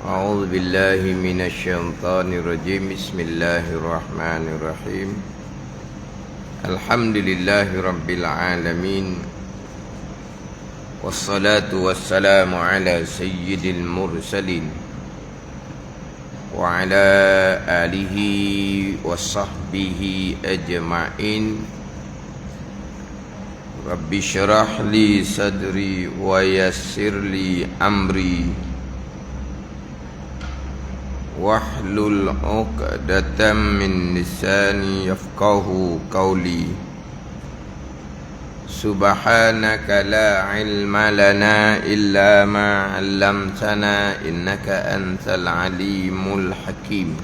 أعوذ بالله من الشيطان الرجيم. بسم الله الرحمن الرحيم. الحمد لله رب العالمين، والصلاة والسلام على سيد المرسلين وعلى آله وصحبه أجمعين. رب اشرح لي صدري ويسر لي أمري واحلل عقدة من لساني يفقه قولي. سبحانك لا علم لنا إلا ما علمتنا إنك أنت العليم الحكيم.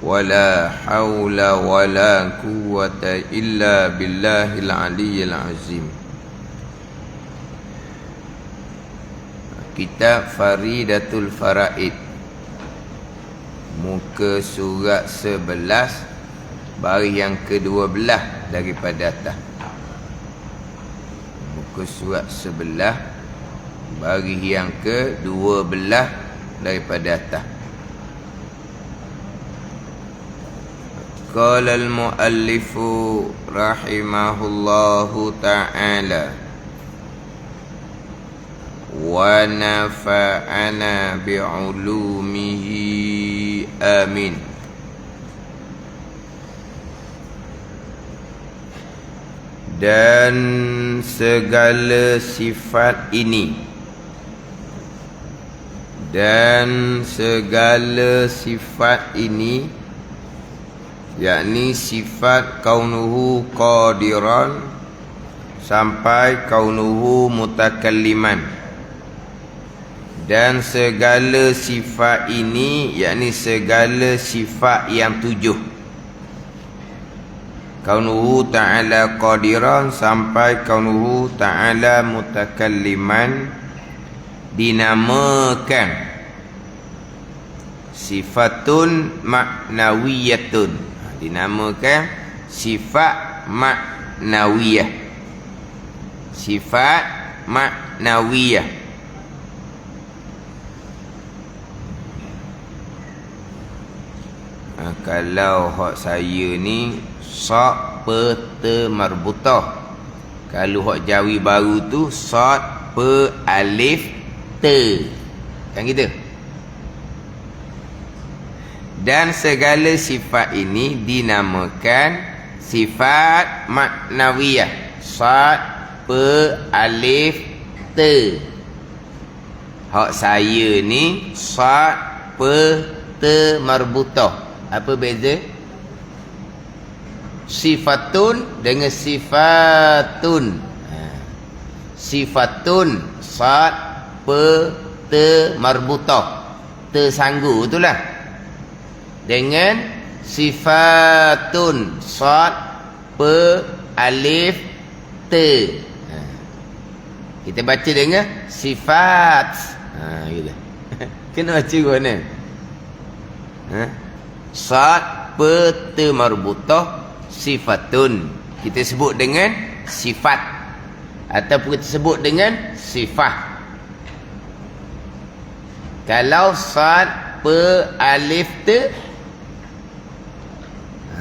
ولا حول ولا قوة إلا بالله العلي العظيم. Kitab Faridatul Faraid, muka surat 11, baris yang ke-12 daripada atas. Muka surat 11, baris yang ke-12 daripada atas. Qala al-muallifu rahimahullahu ta'ala wa nafa'ana bi'ulumihi amin. Dan segala sifat ini, yakni sifat kaunuhu qadiran sampai kaunuhu mutakalliman. Dan segala sifat ini, yakni segala sifat yang 7, kaunuhu ta'ala qadiran sampai kaunuhu ta'ala mutakalliman, dinamakan sifatun ma'nawiyatun. Dinamakan sifat ma'nawiyah. Sifat ma'nawiyah. Kalau hak saya ni sad pe marbutah. Kalau hak Jawi baru tu sad pe alif te. Kan gitu. Dan segala sifat ini dinamakan sifat maknawiyah. Sad pe alif te. Hak saya ni sad pe te marbutah. Apa beza? Sifatun dengan sifatun. Sifatun sad pe te marbutah, tersanggu itulah. Dengan sifatun sad pe alif te. Kita baca dengan sifat. Gitu. Kena baca ke mana? Sad pe te marbutah sifatun, kita sebut dengan sifat ataupun kita sebut dengan sifah. Kalau sad pe alif te,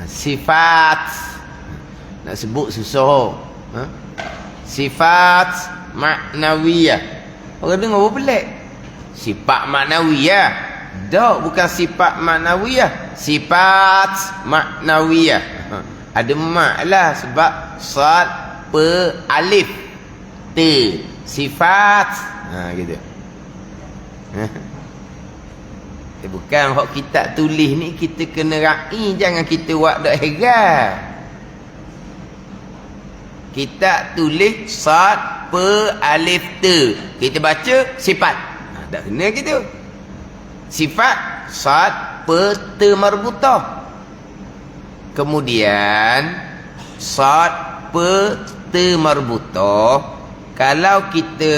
sifat, nak sebut susah. Sifat maknawiyah. Orang dengar apa pelik? Sifat maknawiyah. Tak, bukan sifat maknawiyah, sifat maknawiyah. Ada mak lah sebab sad pe alif te sifat. Gitu. Bukan hak kita tulis ni kita kena ra'i, jangan kita buat dak heran. Kita tulis sad pe alif te, kita baca sifat. Tak kena gitu. Sifat sad pe te marbutah. Kemudian sad pe te marbutah, kalau kita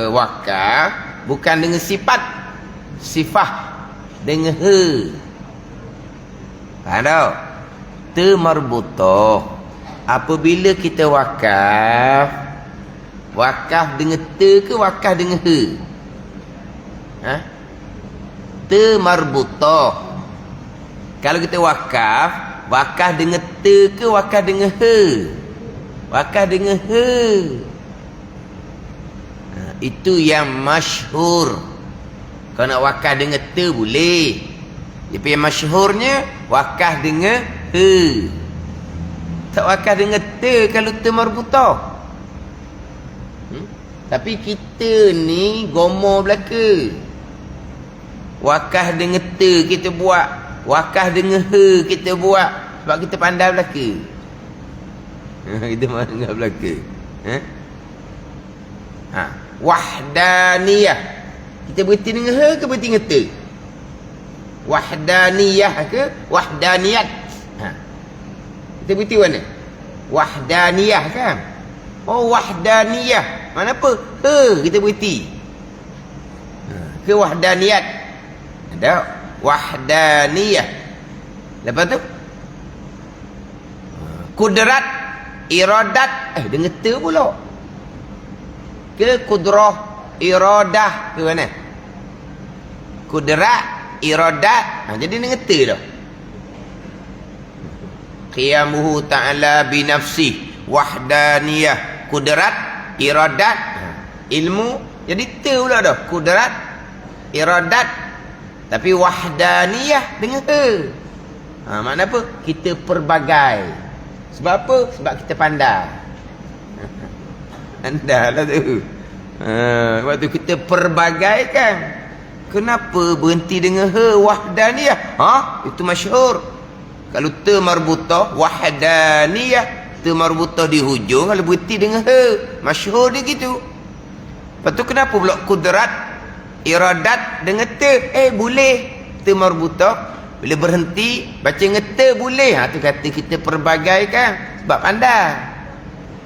wakaf bukan dengan sifat, sifah dengan he. Faham tak? Te marbutah. Apabila kita wakaf dengan te ke wakaf dengan he? Ha? Ta marbutah. Kalau kita wakaf dengan ta ke wakaf dengan he? Wakaf dengan he. Itu yang masyhur. Kalau nak wakaf dengan ta boleh. Tapi yang masyhurnya wakaf dengan he. Tak wakaf dengan ta kalau ta marbutah. Tapi kita ni gomo belaka. Wakaf dengan ta kita buat, wakaf dengan he kita buat sebab kita pandai belaka. Kita pandai belaka. Wahdaniyah. Kita berhenti dengan he ke berhenti dengan ta? Wahdaniyah ke wahdaniyat? Kita berhenti mana? Wahdaniyah kan? Oh, wahdaniyah. Mana apa? He kita berhenti. Ke wahdaniyat. Ada wahdaniyah. Lepas tu kudrat, iradat. Dengan ta pula. Ke kudrah, iradah ke mana? Kudrat, iradat. Jadi dengan ta dah. Qiyamuhu ta'ala binafsih, wahdaniyah, kudrat, iradat, ilmu. Jadi ta pula dah. Kudrat, iradat. Tapi wahdaniyah dengan ta. Makna apa? Kita perbagai. Sebab apa? Sebab kita pandai. Anda lah tu. Waktu kita perbagai kan. Kenapa berhenti dengan he wahdaniyah? Itu masyhur. Kalau ta marbutah wahdaniyah, ta marbutah di hujung, kalau berhenti dengan he, masyhur dia gitu. Lepas tu kenapa pula kudrat, iradat dengan ta? Boleh. Ta marbutah bila berhenti baca dengan ta boleh. Tu kata kita perbagai kan. Sebab pandai.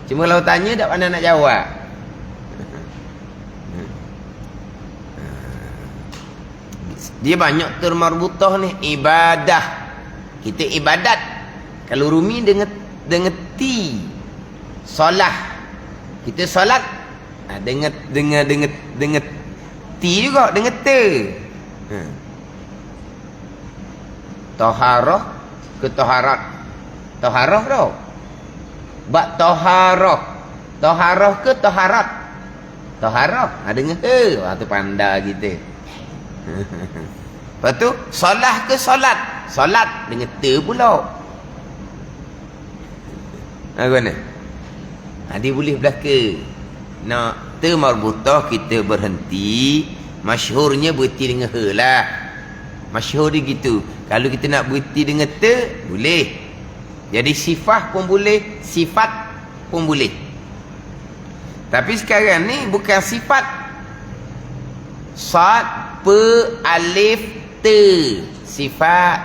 Cuma kalau tanya tak pandai nak jawab. Dia banyak ta marbutah ni. Ibadah. Kita ibadat. Kalau Rumi dengan ti. Solah. Kita solat dengan ti juga, dengan ta. Taharah ke taharat? Taharah tau. Bak taharah. Taharah ke taharat? Taharah. Dengan he. Tu pandai kita. Lepas tu solah ke solat? Solat dengan ta pula. Mana? Dia boleh belaka. Nak ta marbutah kita berhenti, masyhurnya berhenti dengan he lah. Masyhur dia gitu. Kalau kita nak berhenti dengan ta, boleh. Jadi sifat pun boleh, sifat pun boleh. Tapi sekarang ni bukan sifat. Sad, pe, alif, ta. Sifat.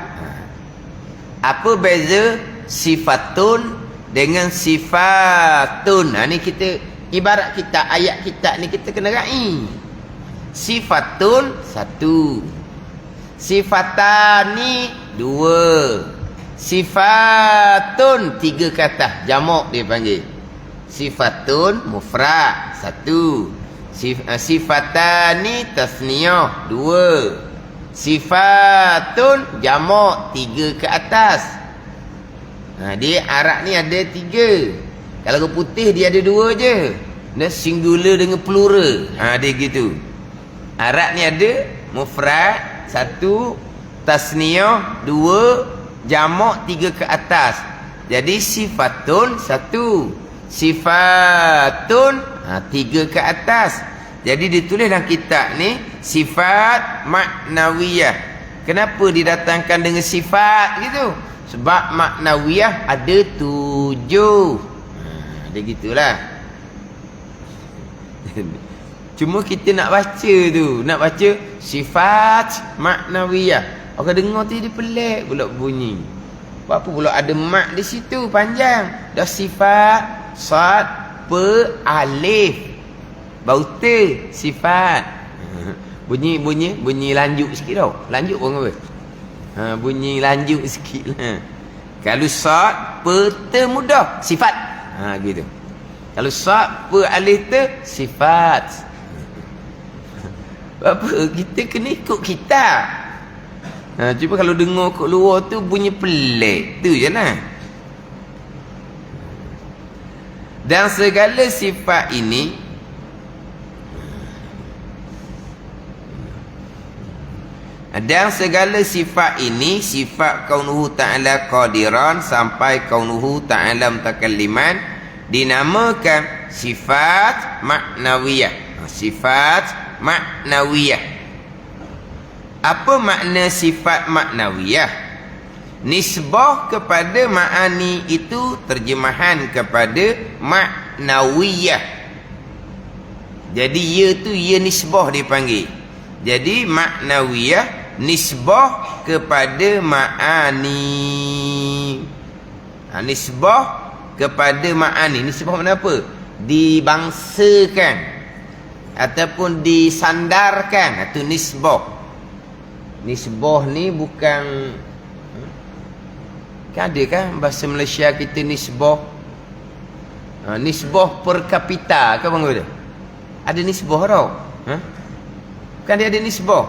Apa beza sifatun dengan sifatun? Ni kita, ibarat kita, ayat kita ni kita kena ra'i. Sifatun, satu. Sifatani, dua. Sifatun, tiga kata. Jamak dia panggil. Sifatun, mufrad, satu. Sifatani, tasniyah, dua. Sifatun, jamak, tiga ke atas. Dia Arab ni ada tiga. Kalau ke putih dia ada dua je. Dia singular dengan plural. Dia gitu. Arab ni ada mufrad, satu. Tasniyah, dua. Jamak, tiga ke atas. Jadi sifatun, satu. Sifatun, tiga ke atas. Jadi ditulis dalam kitab ni sifat maknawiyah. Kenapa didatangkan dengan sifat gitu? Sebab maknawiyah ada 7. Dia gitulah. Cuma kita nak baca tu, nak baca sifat maknawiyah. Orang dengar tu dia pelik pula bunyi. Apa pula ada mak di situ panjang. Dah sifat, sad, pe, alif. Bau te, sifat. Bunyi lanjut sikit tau. Lanjut pun apa? Bunyi lanjut sikit lah. Kalau sad, pe, te mudah, sifat. Gitu. Kalau sad, pe, alif, te, sifat. Apa? Kita kena ikut kitab. Cuba kalau dengar kat luar tu bunyi pelik. Tu je lah. Dan segala sifat ini sifat kaunuhu ta'ala qadiran sampai kaunuhu ta'ala mutakalliman dinamakan sifat maknawiyah. Sifat maknawiyah. Apa makna sifat maknawiyah? Nisbah kepada ma'ani itu terjemahan kepada maknawiyah. Jadi ya tu ya nisbah dipanggil. Jadi maknawiyah nisbah kepada ma'ani. Nisbah kepada ma'ani. Nisbah mana apa? Dibangsakan ataupun disandarkan. Itu nisbah. Nisbah ni bukan, kan ada kan bahasa Malaysia kita nisbah. Nisbah per kapita ke bang ada? Ada nisbah tau. Kan dia ada nisbah.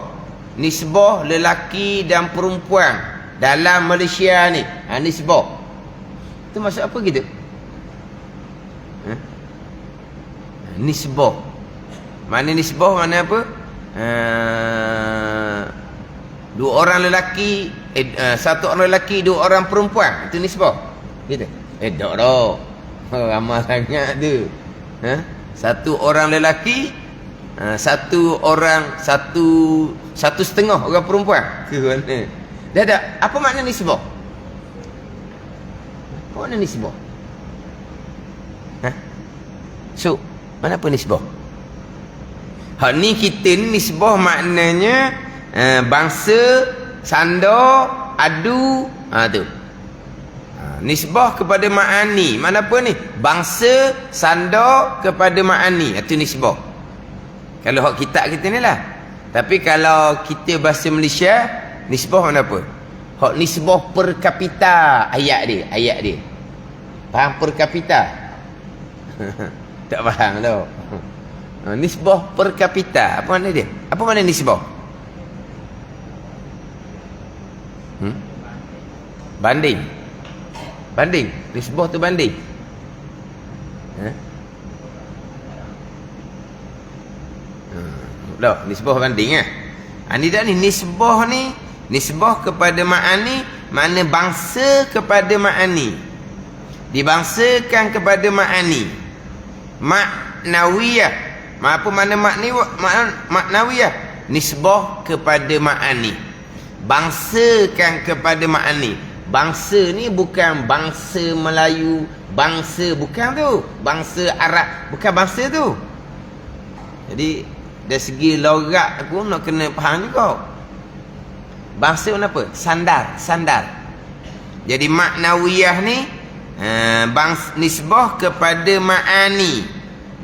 Nisbah lelaki dan perempuan dalam Malaysia ni. Nisbah. Itu maksud apa gitu? Nisbah. Mana nisbah mana apa? Dua orang lelaki, satu orang lelaki, dua orang perempuan. Itu nisbah. Gitu. Tak dah. Ramah sangat tu. Satu orang lelaki, satu setengah orang perempuan. Ke mana? Dah tak? Apa makna nisbah? Apa makna nisbah? So, mana apa nisbah? Hak ni kita ni nisbah maknanya bangsa, sanda, adu, tu. Nisbah kepada ma'ani. Mana apa ni? Bangsa, sanda kepada ma'ani. Itu nisbah. Kalau hak kitab kita ni lah. Tapi kalau kita bahasa Malaysia, nisbah mana apa? Hak nisbah per kapita ayat dia. Faham per kapita? Tak faham tau. Nisbah per kapita. Apa makna dia? Apa makna nisbah? Banding. Nisbah tu banding. Dah, nisbah banding lah. Ini dah ni nisbah ni. Nisbah kepada ma'ani. Makna bangsa kepada ma'ani. Dibangsakan kepada ma'ani. Maknawiyah. Apa makna maknawiyah? Nisbah kepada ma'ani. Bangsakan kepada ma'ani. Bangsa ni bukan bangsa Melayu. Bangsa bukan tu. Bangsa Arab. Bukan bangsa tu. Jadi dari segi logat aku nak kena faham juga. Bangsa mana apa? Sandar. Jadi maknawiyah ni nisbah kepada ma'ani.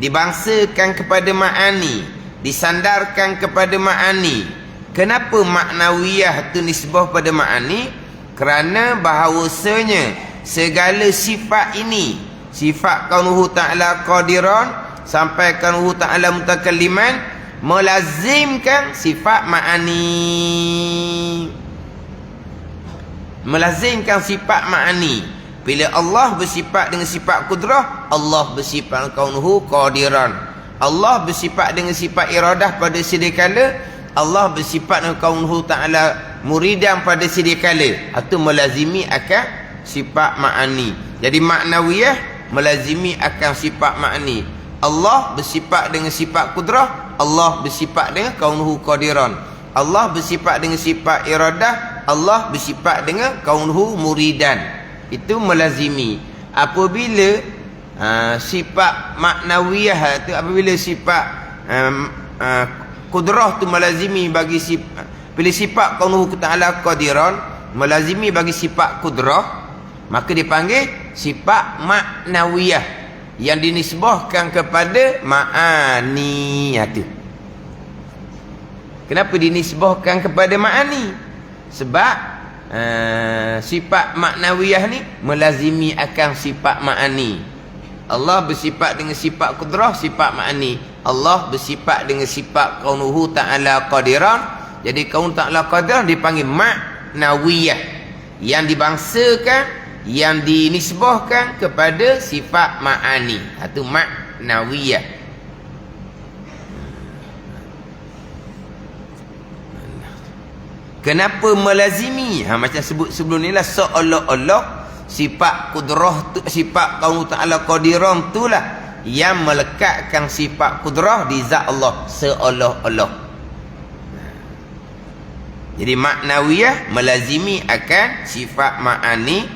Dibangsakan kepada ma'ani. Disandarkan kepada ma'ani. Kenapa maknawiyah tu nisbah pada ma'ani? Kerana bahawasanya segala sifat ini, sifat kaunuhu ta'ala qadiran sampai kaunuhu ta'ala mutakalliman, melazimkan sifat ma'ani. Melazimkan sifat ma'ani. Bila Allah bersifat dengan sifat kudrah, Allah bersifat kaunuhu qadiran. Allah bersifat dengan sifat iradah pada sedia kala, Allah bersifat dengan kaunuhu ta'ala muridan pada sedia kala. Itu melazimi akan sifat ma'ani. Jadi maknawiyah melazimi akan sifat ma'ani. Allah bersifat dengan sifat kudrah, Allah bersifat dengan kaunuhu qadiran. Allah bersifat dengan sifat iradah, Allah bersifat dengan kaunuhu muridan. Itu melazimi. Apabila sifat maknawiyah tu, apabila sifat kudrah tu melazimi bagi sifat, bila sifat kaunuhu ta'ala qadiran melazimi bagi sifat kudrah, maka dipanggil sifat maknawiyah yang dinisbahkan kepada ma'ani. Itu. Kenapa dinisbahkan kepada ma'ani? Sebab sifat maknawiyah ni melazimi akan sifat ma'ani. Allah bersifat dengan sifat kudrah, sifat ma'ani. Allah bersifat dengan sifat kaunuhu ta'ala qadiran. Jadi kaun ta'ala qadiran dipanggil ma'nawiyah, yang dibangsakan, yang dinisbahkan kepada sifat ma'ani. Itu ma'nawiyah. Kenapa melazimi? Macam sebut sebelum ni lah, seolah-olah sifat kudrah tu, sifat kaunuhu ta'ala qadiran tu lah yang melekatkan sifat kudrah di zat Allah, seolah-olah. Jadi maknawiyah melazimi akan sifat ma'ani,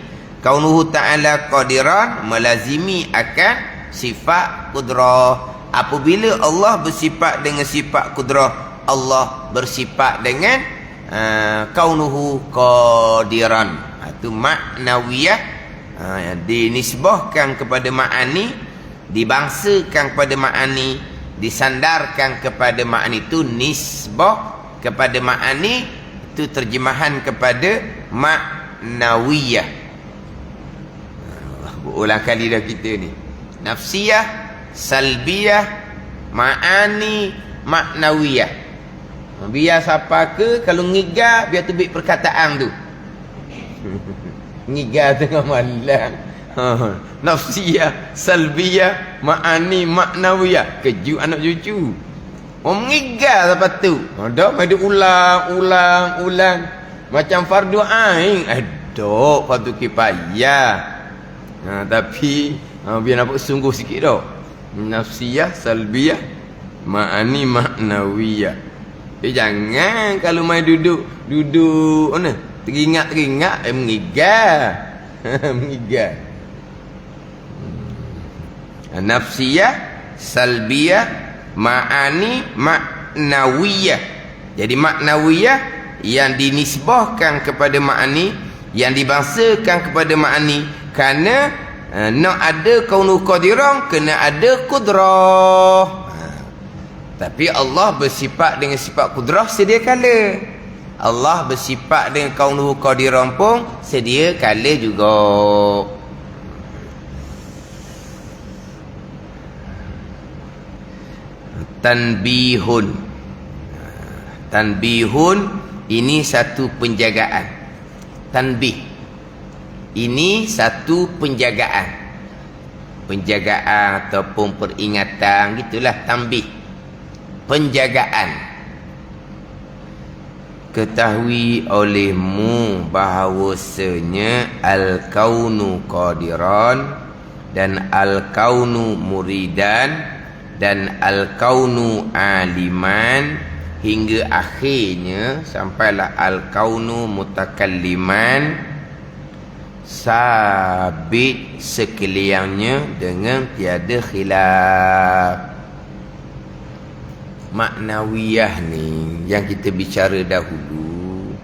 kaunuhu ta'ala qadiran melazimi akan sifat kudrah. Apabila Allah bersifat dengan sifat kudrah, Allah bersifat dengan kaunuhu qadiran. Itu maknawiyah, dinisbahkan kepada ma'ani, dibangsakan kepada ma'ani, disandarkan kepada ma'ani. Itu nisbah kepada ma'ani, itu terjemahan kepada maknawiyah. Berulang kali dah kita ni. Nafsiyah, salbiyah, ma'ani, maknawiyah. Biar siapa ke kalau ngigar, biar tebik perkataan tu. Ngigar tengah malam. Nafsiyah, salbiyah, ma'ani, maknawiyah. Keju anak cucu. Mengigar lepas tu. Dah main ulang. Macam fardu ain. Aduh, fardu kifayah. Tapi biar nampak sungguh sikit dah. Nafsiyah, salbiyah, ma'ani, maknawiyah. Jangan kalau main duduk mana? Teringat mengigar. Mengigar. Nafsiyah, salbiyah, ma'ani, maknawiyah. Jadi maknawiyah yang dinisbahkan kepada ma'ani, yang dibangsakan kepada ma'ani, kerana nak ada kaunuhu qadiran, kena ada kudrah. Tapi Allah bersifat dengan sifat kudrah sedia kala. Allah bersifat dengan kaunuhu qadiran pun sedia kala juga. Tanbihun ini satu penjagaan. Tanbih ini satu penjagaan. Penjagaan ataupun peringatan, gitulah tanbih. Penjagaan. Ketahui olehmu bahawasanya al-kaunu qadiran dan al-kaunu muridan dan al-kaunu aliman, hingga akhirnya sampailah al-kaunu mutakalliman, sabit sekaliannya dengan tiada khilaf. Maknawiyah ni yang kita bicara dahulu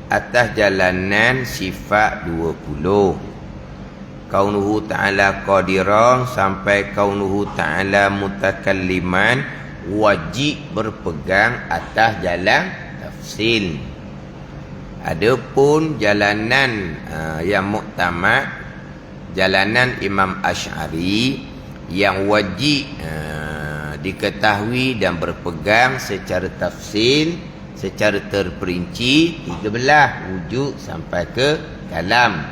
atas jalanan sifat 20. Kaunuhu ta'ala qadiran sampai kaunuhu ta'ala mutakalliman, wajib berpegang atas jalan tafsil. Adapun jalanan yang muktamad, jalanan Imam Asy'ari, yang wajib diketahui dan berpegang secara tafsil, secara terperinci, 13 wujud sampai ke kalam.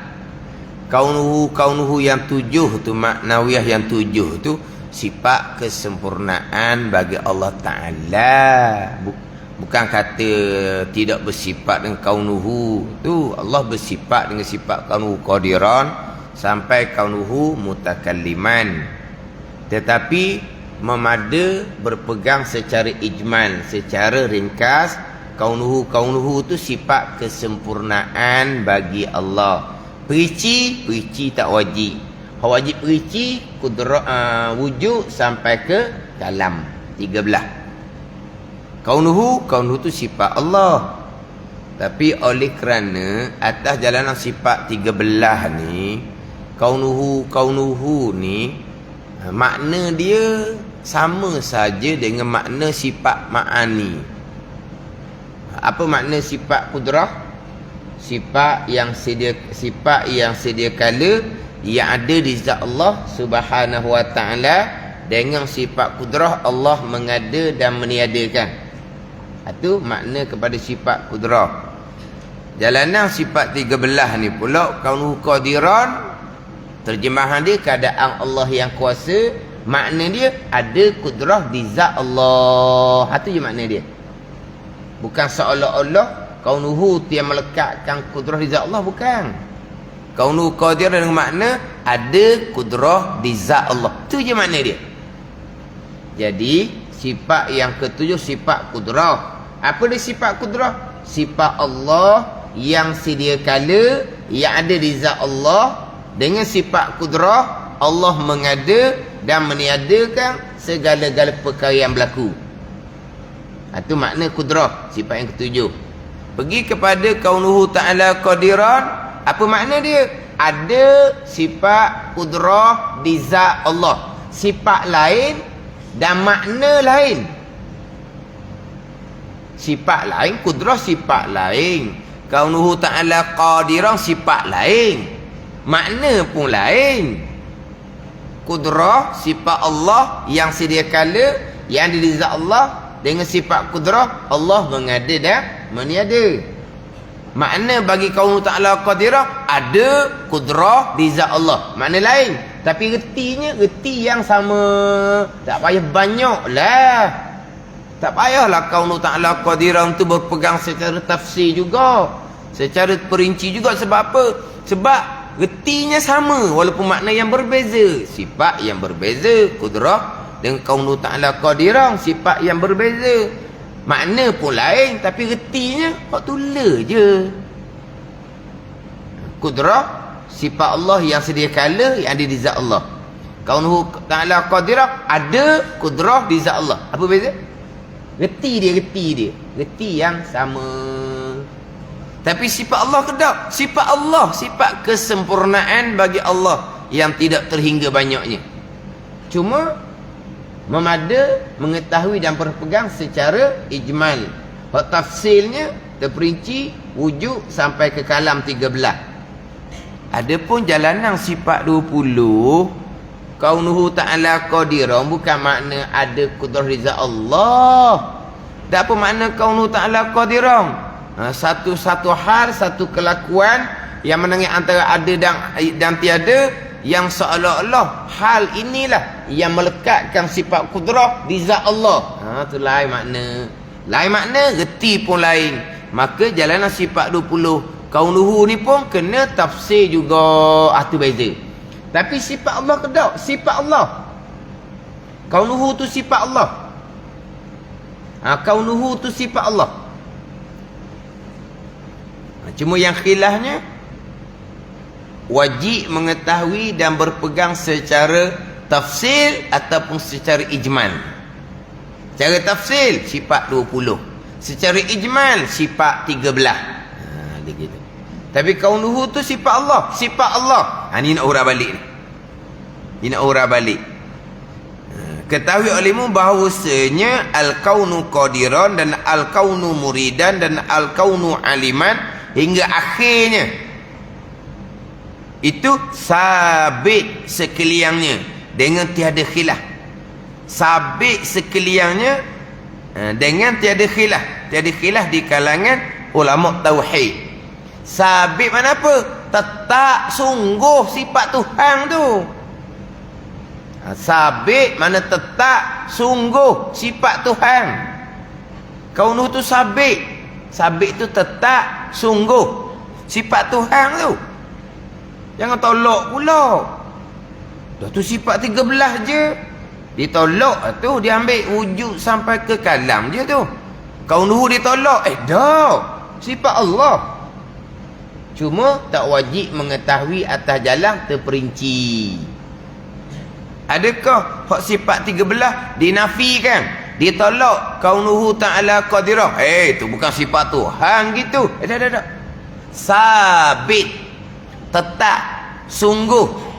Kaunuhu yang 7 tu, maknawiyah yang 7 tu sifat kesempurnaan bagi Allah Ta'ala. Bukan kata tidak bersifat dengan kaunuhu tu. Allah bersifat dengan sifat kaunuhu qadiran sampai kaunuhu mutakalliman. Tetapi memada berpegang secara ijmal, secara ringkas, kaunuhu tu sifat kesempurnaan bagi Allah. Perici tak wajib. Wajib perici wujud sampai ke kalam, 13. Kaunuhu tu sifat Allah. Tapi oleh kerana atas jalanan sifat 13 ni, kaunuhu ni makna dia sama saja dengan makna sifat ma'ani. Apa makna sifat kudrah? Sifat yang sedia kala yang ada di zat Allah Subhanahu wa taala dengan sifat kudrah Allah mengada dan meniadakan. Itu makna kepada sifat kudrah. Jalanan sifat 13 ni pula kaunuhu qadiran, terjemahan dia keadaan Allah yang kuasa. Makna dia ada kudrah di zat Allah. Itu je makna dia. Bukan seolah-olah kaunuhu tu yang melekatkan kudrah di zat Allah, bukan. Kaunuhu qadiran dengan makna ada kudrah di zat Allah. Itu je makna dia. Jadi sifat yang ketujuh sifat kudrah. Apa dia sifat kudrah? Sifat Allah yang sedia kala, yang ada di zat Allah. Dengan sifat kudrah Allah mengada dan meniadakan segala-gala perkara yang berlaku. Itu makna kudrah, sifat yang ketujuh. Pergi kepada kaunuhu ta'ala qadiran, apa makna dia? Ada sifat kudrah di zat Allah, sifat lain dan makna lain. Sifat lain, kudrah sifat lain. Kaunuhu ta'ala qadiran sifat lain, makna pun lain. Kudrah sifat Allah yang sedia kala, yang ada di zat Allah. Dengan sifat kudrah Allah mengada dan meniada. Makna bagi kaunuhu ta'ala qadiran ada kudrah di zat Allah, makna lain. Tapi retinya reti yang sama. Tak payah banyak lah. Tak payahlah kaunuhu ta'ala qadiran tu berpegang secara tafsir juga, secara perinci juga. Sebab apa? Sebab retinya sama walaupun makna yang berbeza. Sifat yang berbeza, kudrah dengan kaunuhu ta'ala qadiran, sifat yang berbeza. Makna pun lain tapi retinya kok tula je. Kudrah sifat Allah yang sedia kala, yang ada di zat Allah. Kaunuhu ta'ala qadiran ada kudrah di zat Allah. Apa beza? Reti dia. Reti yang sama. Tapi sifat Allah kedap. Sifat Allah, sifat kesempurnaan bagi Allah yang tidak terhingga banyaknya. Cuma memada, mengetahui dan berpegang secara ijmal. Hak tafsilnya terperinci wujud sampai ke kalam 13. Adapun jalanan sifat 20 kaunuhu ta'ala qadiran bukan makna ada kudrah di zat Allah. Tak apa makna kaunuhu ta'ala qadiran? Satu hal, satu kelakuan yang menengah antara ada dan tiada, yang seolah-olah hal inilah yang melekatkan sifat kudrah di zat Allah. Itu lain makna. Lain makna, reti pun lain. Maka jalanan sifat 20 kaunuhu ni pun kena tafsir juga. Itu beza. Tapi sifat Allah kedok, sifat Allah. Kaunuhu tu sifat Allah. Kaunuhu tu sifat Allah. Cuma yang khilafnya wajib mengetahui dan berpegang secara tafsil ataupun secara ijmal. Secara tafsil sifat 20, secara ijmal sifat 13. Dia gitu. Tapi kaunuhu tu sifat Allah, sifat Allah. Ni nak urah balik ni. Ni nak urah balik. Ketahui olehmu bahawasanya al-kaunu qadiran dan al-kaunu muridan dan al-kaunu aliman hingga akhirnya itu sabit sekaliannya dengan tiada khilaf. Sabit sekaliannya dengan tiada khilaf. Tiada khilaf di kalangan ulama tauhid. Sabit mana apa? Tetap sungguh sifat Tuhan tu. Sabit mana tetap sungguh sifat Tuhan. Kaunuh tu sabit. Sabit tu tetap sungguh sifat Tuhan tu. Jangan tolak pula. Dah tu sifat 13 je. Ditolak tu, dia ambil wujud sampai ke kalam je tu. Kaunuh ditolak. Dah. Sifat Allah. Cuma tak wajib mengetahui atas jalan terperinci. Adakah hak sifat 13 dinafikan, ditolak? Kaunuhu ta'ala qadiran, itu bukan sifat Tuhan gitu. Dah. Sabit, tetap, sungguh.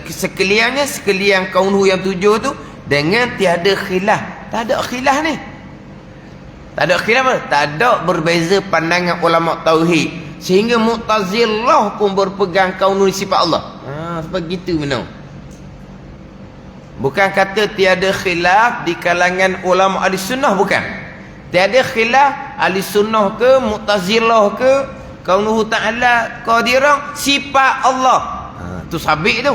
Sekalian kaunuhu yang 7 tu dengan tiada khilaf. Tak ada khilaf ni. Tak ada khilaf apa? Tak ada berbeza pandangan ulama tauhid. Sehingga Mu'tazilah pun berpegang kaunuh sifat Allah. Sebab gitu benar. Bukan kata tiada khilaf di kalangan ulama ahli sunnah, bukan. Tiada khilaf ahli sunnah ke, mu'tazilah ke, kaunuhu ta'ala qadirah, sifat Allah. Tu sabit tu.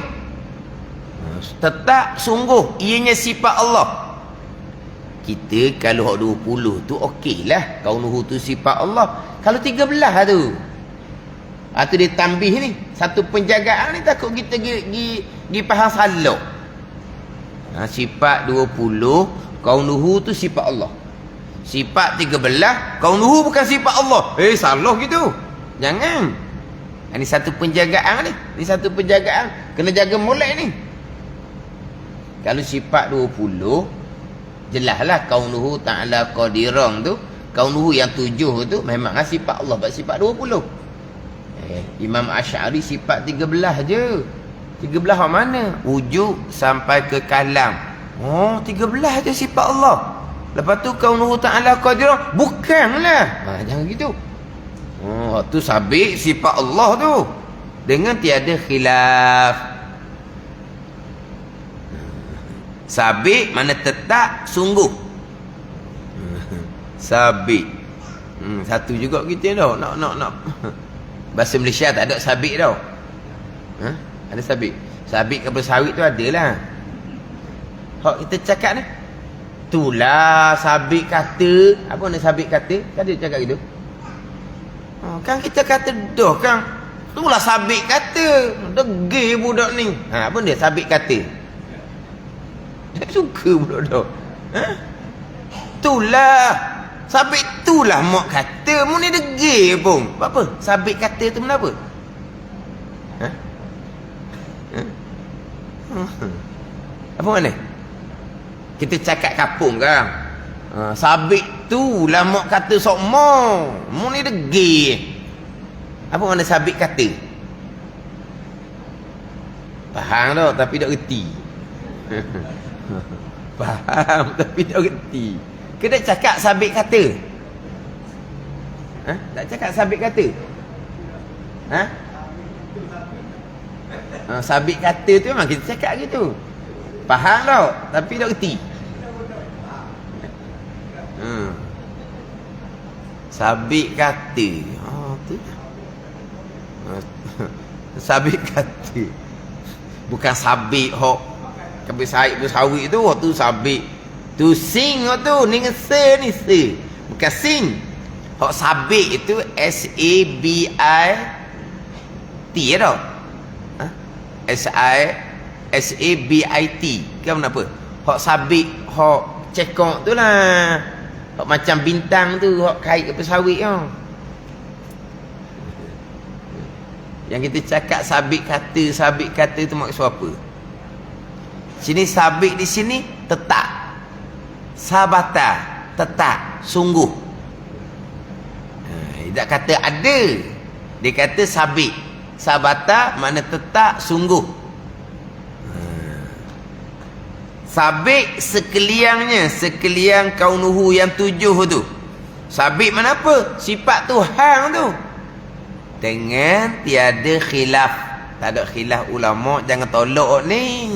Tetap sungguh ianya sifat Allah. Kita kalau hak 20 tu okeylah, kaunuhu tu sifat Allah. Kalau 13 tu, tu dia tambih ni, satu penjagaan ni, takut kita gi faham salah. Sifat 20 kaunuhu tu sifat Allah. Sifat 13 kaunuhu bukan sifat Allah. Salah gitu. Jangan. Ini satu penjagaan ni. Ini satu penjagaan. Kena jaga molek ni. Kalau sifat 20, jelaslah kaunuhu ta'ala qadirang tu. Kaunuhu yang 7 tu memanglah sifat Allah, bukan sifat 20. Imam Asy'ari sifat 13 je. 13 apa mana? Wujud sampai ke kalam. 13 je sifat Allah. Lepas tu kaunuhu ta'ala qadirang, bukanlah. Jangan gitu. Tu sabit sifat Allah tu dengan tiada khilaf. Sabit mana tetap sungguh. Sabit. Satu juga kita dah nak. Bahasa Malaysia tak ada sabit tau. Ada sabit. Sabit kapal sawit tu adalah. Hak kita cakap ni. Itulah sabit kata. Apa nak sabit kata? Kan dia cakap gitu. Kan kita kata dah kan. Itulah sabit kata. Degil budak ni. Apa dia sabit kata? Dia suka budak dah. Itulah. Sabit itulah mak kata. Mu ni degil pun. Apa? Sabit kata tu kenapa? Apa mana? Kita cakap kapung kan. Sabit tu lah mak kata sok mo. Mu ni degil. Apa mana sabit kata? Faham tak tapi tak reti. Faham tapi tak reti. Kita cakap sabit kata. Tak cakap sabit kata. Sabit kata tu memang kita cakap gitu. Faham tak tapi tak reti. Sabit kata. Tu. Sabit kata. Bukan sabit hok kabel sawit tu, tu sabit. Tu sing tu ni se ni se. Bukan sing. Hok sabit itu SABIT tau. SABIT. Kan apa? Hok sabit, hok cekok tu lah. Hok macam bintang tu, hok kait ke pesawit tau. Yang kita cakap sabit kata tu maksud apa? Sini sabit di sini tetap. Sabata, tetap, sungguh. Dia tak kata ada. Dia kata sabit. Sabata mana tetap, sungguh. Sabit sekaliangnya, sekaliang kaunuhu yang 7 tu. Sabit mana apa? Sifat Tuhan tu. Dengan tiada khilaf. Tak ada khilaf ulama, jangan tolak ni.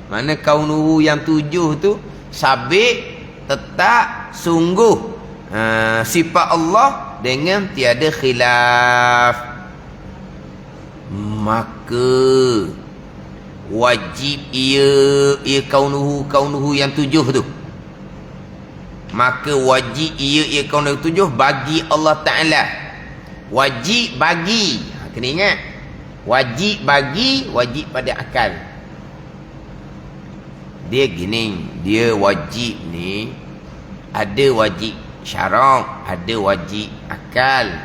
Mana kaunuhu yang 7 tu sabit, tetap, sungguh. Sifat Allah dengan tiada khilaf. Maka wajib ia kaunuhu yang 7 tu. Maka wajib ia kaunuhu 7 bagi Allah Ta'ala. Wajib bagi. Kena ingat. Wajib bagi, wajib pada akal. Dia gini, dia wajib ni ada wajib syarak, ada wajib akal.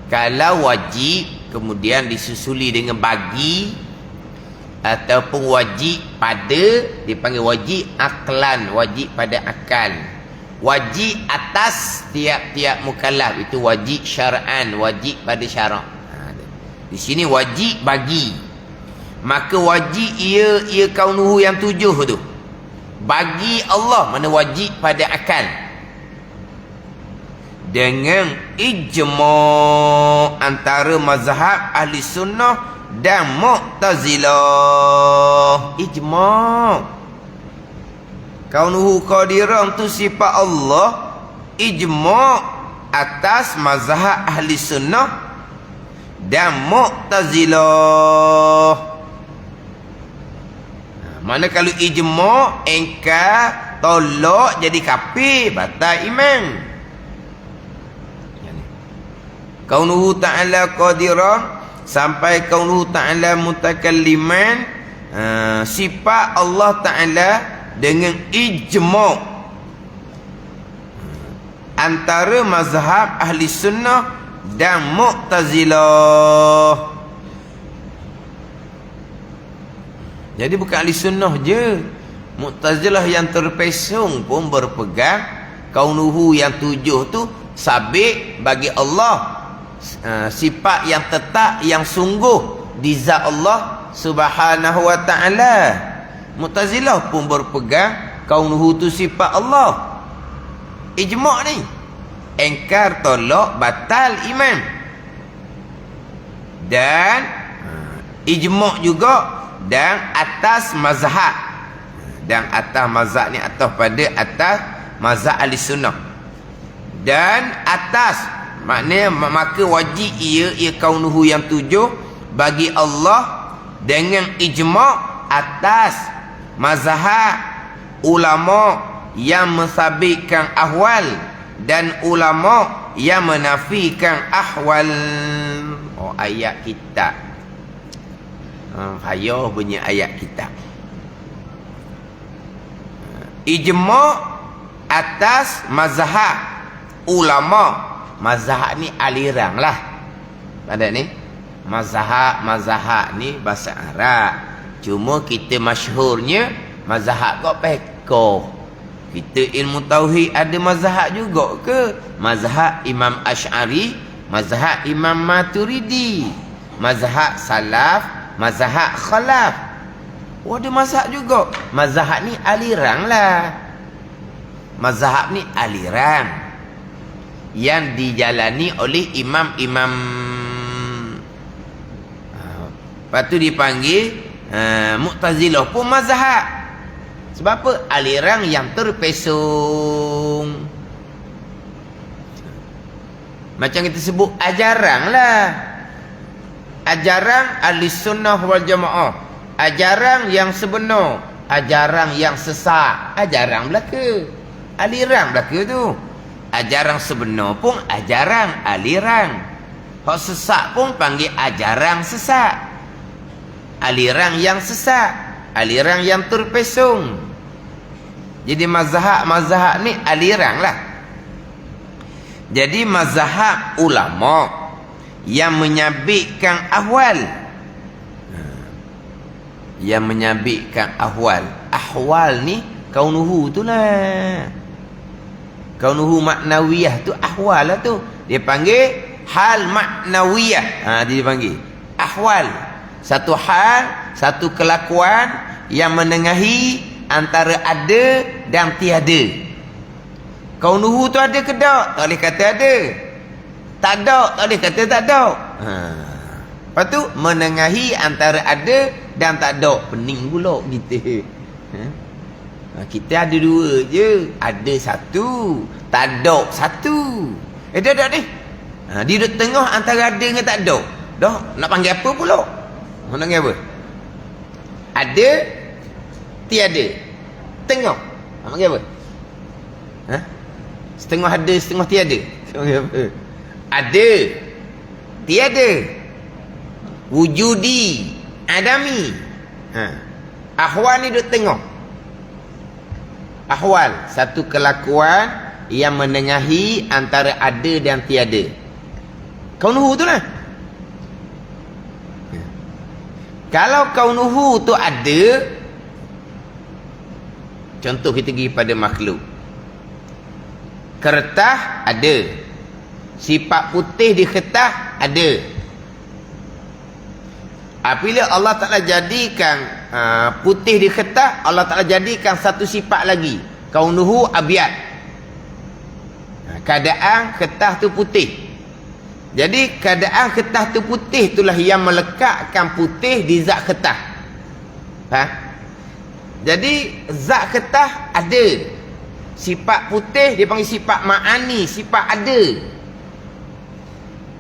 Kalau wajib kemudian disusuli dengan bagi ataupun wajib pada, dipanggil wajib aklan, wajib pada akal. Wajib atas tiap-tiap mukallaf itu wajib syar'an, wajib pada syarak. Di sini wajib bagi. Maka wajib ia kaunuhu yang 7 tu. Bagi Allah mana wajib pada akal. Dengan ijma' antara mazhab ahli sunnah dan Mu'tazilah. Ijma'. Kaunuhu qadiran tu sifat Allah, ijma' atas mazhab ahli sunnah dan Mu'tazilah. Mana kalau ijma' engkar, tolak, jadi kafir, batal iman. Kaunuhu ta'ala qadiran sampai kaunuhu ta'ala mutakalliman, sifat Allah Ta'ala dengan ijma' antara mazhab ahli sunnah dan Mu'tazilah. Jadi bukan ahli sunnah je, Mu'tazilah yang terpesong pun berpegang kaunuhu yang 7 tu sabit bagi Allah, sifat yang tetap, yang sungguh di zat Allah Subhanahu wa ta'ala. Mu'tazilah pun berpegang kaunuhu tu sifat Allah. Ijma' ni engkar, tolak, batal iman. Dan ijma' juga dan atas mazhab. Dan atas mazhab ni atas pada atas mazhab ahli sunnah. Dan atas maknanya maka wajib ia kaunuhu yang 7 bagi Allah dengan ijma' atas mazhab ulama yang mensabitkan ahwal dan ulama yang menafikan ahwal. Oh, ayat kitab. Payah bunyi ayat kitab. Ijma' atas mazhab ulama. Mazhab ni aliran lah. Ada ni mazhab ni bahasa Arab. Cuma kita masyhurnya mazhab kok pekoh. Kita ilmu tauhid ada mazhab juga ke? Mazhab Imam Asy'ari, mazhab Imam Maturidi, mazhab salaf, mazhab khalaf. Oh, ada mazhab juga. Mazhab ni aliran lah. Mazhab ni aliran yang dijalani oleh imam-imam. Lepas tu dipanggil Mu'tazilah pun mazhab. Sebab apa? Aliran yang terpesong. Macam kita sebut ajaran lah. Ajaran ahli sunnah wal jamaah. Ajaran yang sebenar. Ajaran yang sesat. Ajaran belaka. Aliran belaka tu. Ajaran sebenar pun ajaran aliran. Hak sesat pun panggil ajaran sesat. Aliran yang sesat, aliran yang terpesong. Jadi mazhab ni aliran lah. Jadi mazhab ulama yang menyabitkan ahwal, yang menyabitkan ahwal. Ahwal ni kaunuhu tu lah. Kaunuhu maknawiyah tu ahwal lah tu. Dia panggil hal maknawiyah. Dia panggil ahwal. Satu hal, satu kelakuan yang menengahi antara ada dan tiada. Kaunuhu tu ada ke tak? Tak boleh kata ada. Tak ada, tak boleh kata tak ada. Lepas tu menengahi antara ada dan tak ada. Pening pula kita. Kita ada dua je. Ada satu, tak ada satu. Dah ni. Dia duduk tengah antara ada dengan tak ada. Dah nak panggil apa pula? Nak panggil apa? Ada, tiada. Tengah. Nak panggil apa? Setengah ada, setengah tiada. Panggil apa? Ada, tiada. Wujudi, adami. Ahwal ni duduk tengah. Ahwal, satu kelakuan yang menengahi antara ada dan tiada. Kaunuhu tu lah. Kalau kaunuhu tu ada, contoh kita pergi pada makhluk. Kertas ada. Sifat putih di kertas ada. Apabila Allah Ta'ala jadikan putih di kertas, Allah Ta'ala jadikan satu sifat lagi. Kaunuhu abiyad. Keadaan kertas tu putih. Jadi keadaan kertas tu putih itulah yang melekatkan putih di zat kertas. Jadi zat kertas ada sifat putih, dia panggil sifat ma'ani, sifat ada.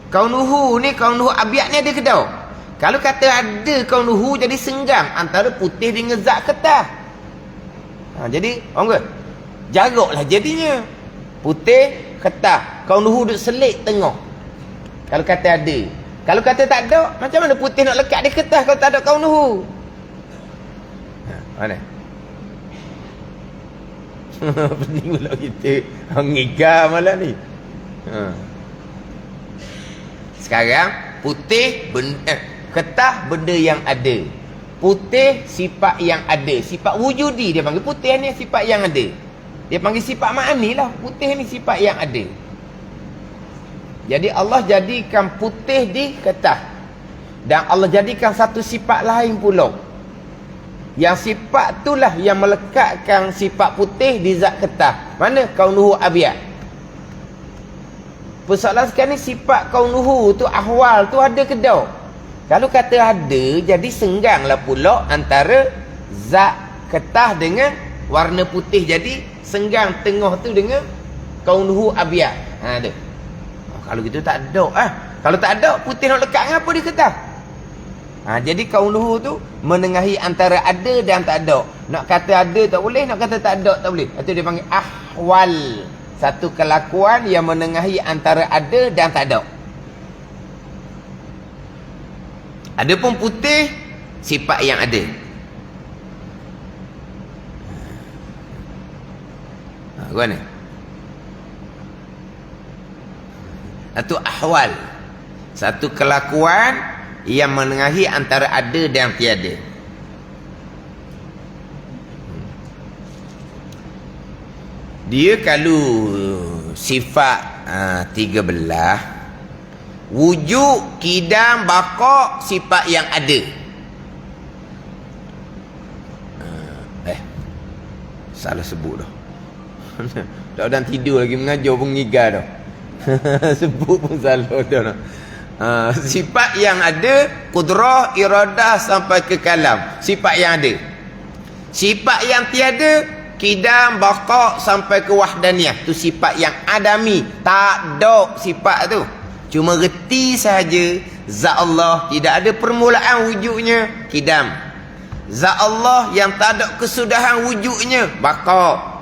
Kaunuhu ni, kaunuhu abiat ni ada ke tak? Kalau kata ada kaunuhu, jadi senggang antara putih dengan zat kertas. Jadi orang kata jaraklah jadinya putih kertas, kaunuhu duduk selit tengah. Kalau kata ada. Kalau kata tak ada, macam mana putih nak lekat di kertas kalau tak ada kaunuhu? Mana? Pening pula kita ngigar malam ni. Sekarang putih kertas benda yang ada. Putih sifat yang ada, sifat wujudi dia panggil. Putih ni sifat yang ada. Dia panggil sifat ma'ani lah. Putih ni sifat yang ada. Jadi Allah jadikan putih di kertas. Dan Allah jadikan satu sifat lain pula. Yang sifat itulah yang melekatkan sifat putih di zat kertas. Mana? Kaunuhu abiyat. Persoalan sekarang ni sifat kaunuhu tu, ahwal tu ada ke tak? Kalau kata ada, jadi sengganglah pula antara zat kertas dengan warna putih. Jadi senggang tengah tu dengan kaunuhu abiyat. Ada. Kalau gitu tak ada. Kalau tak ada, putih nak lekat dengan apa di kertas? Jadi kaunuhu tu menengahi antara ada dan tak ada. Nak kata ada tak boleh, nak kata tak ada tak boleh. Itu dia panggil ahwal. Satu kelakuan yang menengahi antara ada dan tak ada. Adapun putih, sifat yang ada. Gimana? Itu ahwal. Satu kelakuan yang menengahi antara ada dan tiada. Dia kalau sifat 13, wujud, kidam, baqa, sifat yang ada. Salah sebut dah. Tak tidur lagi mengajar pun ngigar dah. Sebut pun salah dah. Sifat yang ada, kudrah, iradah sampai ke kalam. Sifat yang ada. Sifat yang tiada, kidam, baqa sampai ke wahdaniyah. Tu sifat yang adami. Tak ada sifat tu. Cuma reti sahaja zat Allah tidak ada permulaan wujudnya, kidam. Zat Allah yang tak ada kesudahan wujudnya, baqa.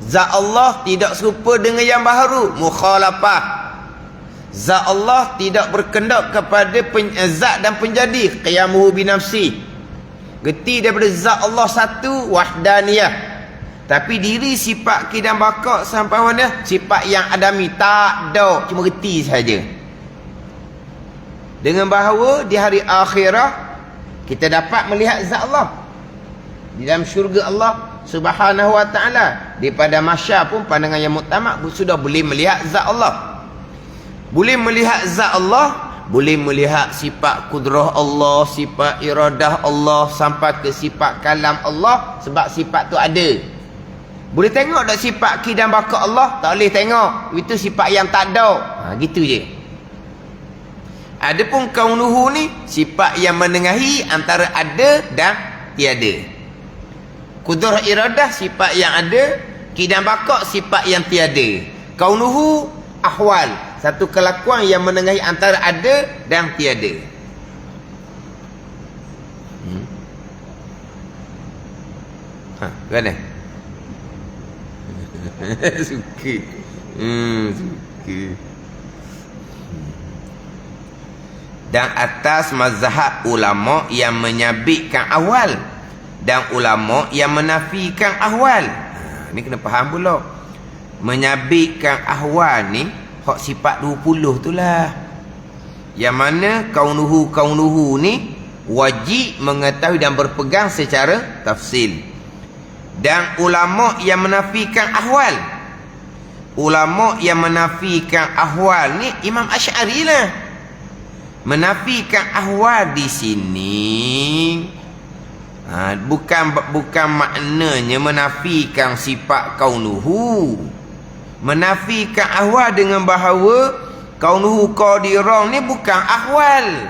Zat Allah tidak serupa dengan yang baharu, mukhalafah. Zat Allah tidak berkendak kepada zat dan penjadi, qiyamuhu binafsi. Geti daripada zat Allah satu, wahdaniyah. Tapi diri sifat kidam baqa sampai mana? Sifat yang adami, tak ada, cuma geti saja. Dengan bahawa di hari akhirah kita dapat melihat zat Allah di dalam syurga Allah Subhanahu wa ta'ala. Di pada mahsyar pun pandangan yang muktamad sudah boleh melihat zat Allah. Boleh melihat zat Allah, boleh melihat sifat kudrah Allah, sifat iradah Allah sampai ke sifat kalam Allah, sebab sifat tu ada. Boleh tengok tak sifat kidam baqa Allah? Tak boleh tengok. Itu sifat yang tak ada. Gitu je. Adapun kaunuhu ni sifat yang menengahi antara ada dan tiada. Kudrah iradah sifat yang ada, kidam baqa sifat yang tiada. Kaunuhu ahwal, satu kelakuan yang menengahi antara ada dan tiada. Mana? Suka. Suka. Dan atas mazhab ulama yang menyabitkan ahwal dan ulama yang menafikan ahwal. Ni kena faham pula. Menyabitkan ahwal ni hak sifat 20 tu lah. Yang mana kaunuhu ni wajib mengetahui dan berpegang secara tafsil. Dan ulama yang menafikan ahwal, ulama yang menafikan ahwal ni Imam Asy'ari lah. Menafikan ahwal di sini bukan maknanya menafikan sifat kaunuhu. Menafikan ahwal dengan bahawa Kaunuhu qadiran ni bukan ahwal.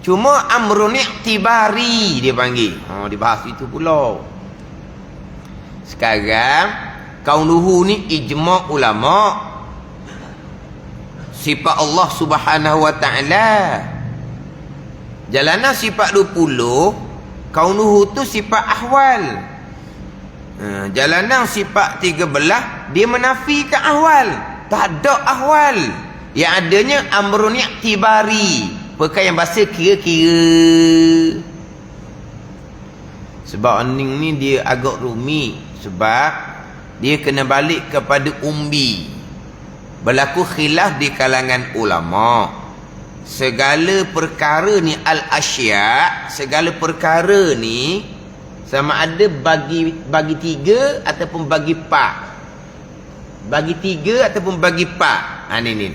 Cuma amrun i'tibari dia panggil. Dibahas itu pula. Sekarang kaunuhu ni ijma' ulama. Sifat Allah Subhanahu wa taala. Jalanan sifat 20, kaunuhu tu sifat ahwal. Jalanan sifat 13 dia menafikan ahwal. Tak ada ahwal. Yang adanya amrun i'tibari, perkara yang bahasa kira-kira. Sebab aning ni dia agak rumit, sebab dia kena balik kepada umbi. Berlaku khilaf di kalangan ulama. Segala perkara ni al-asya', segala perkara ni sama ada bagi 3 ataupun bagi 4. Bagi 3 ataupun bagi 4. Ni.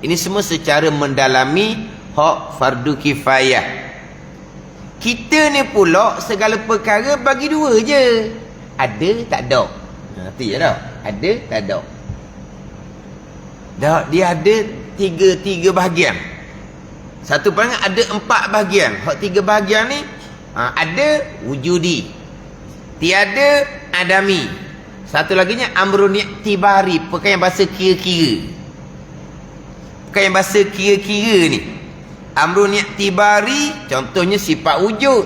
Ini semua secara mendalami hak fardu kifayah. Kita ni pula segala perkara bagi 2 je. Ada tak ada. Ngerti je tak? Ada tak ada. Dia ada 3 bahagian. Satu panggil ada 4 bahagian. Hak 3 bahagian ni ada wujudi, tiada adami. Satu laginya amrun i'tibari, perkara yang bahasa kira-kira. Perkara yang bahasa kira-kira ni amrun i'tibari, contohnya sifat wujud.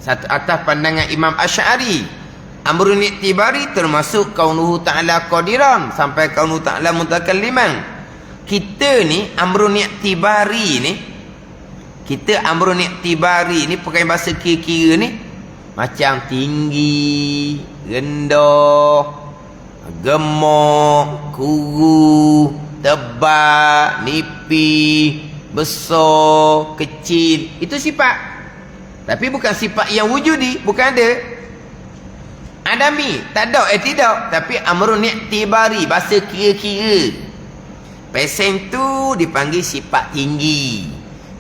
Satu atas pandangan Imam Asy'ari, amrun i'tibari termasuk kaunuhu ta'ala qadiran sampai kaunuhu ta'ala mutakalliman. Kita ni amrun i'tibari ni, kita amrun i'tibari ni perkara yang bahasa kira-kira ni macam tinggi, rendah, gemuk, kuru, tebal, nipis, besar, kecil. Itu sifat. Tapi bukan sifat yang wujudi, bukan ada. Adami, tak ada, tidak. Tapi amrun i'tibari, bahasa kira-kira. Pesen tu dipanggil sifat tinggi.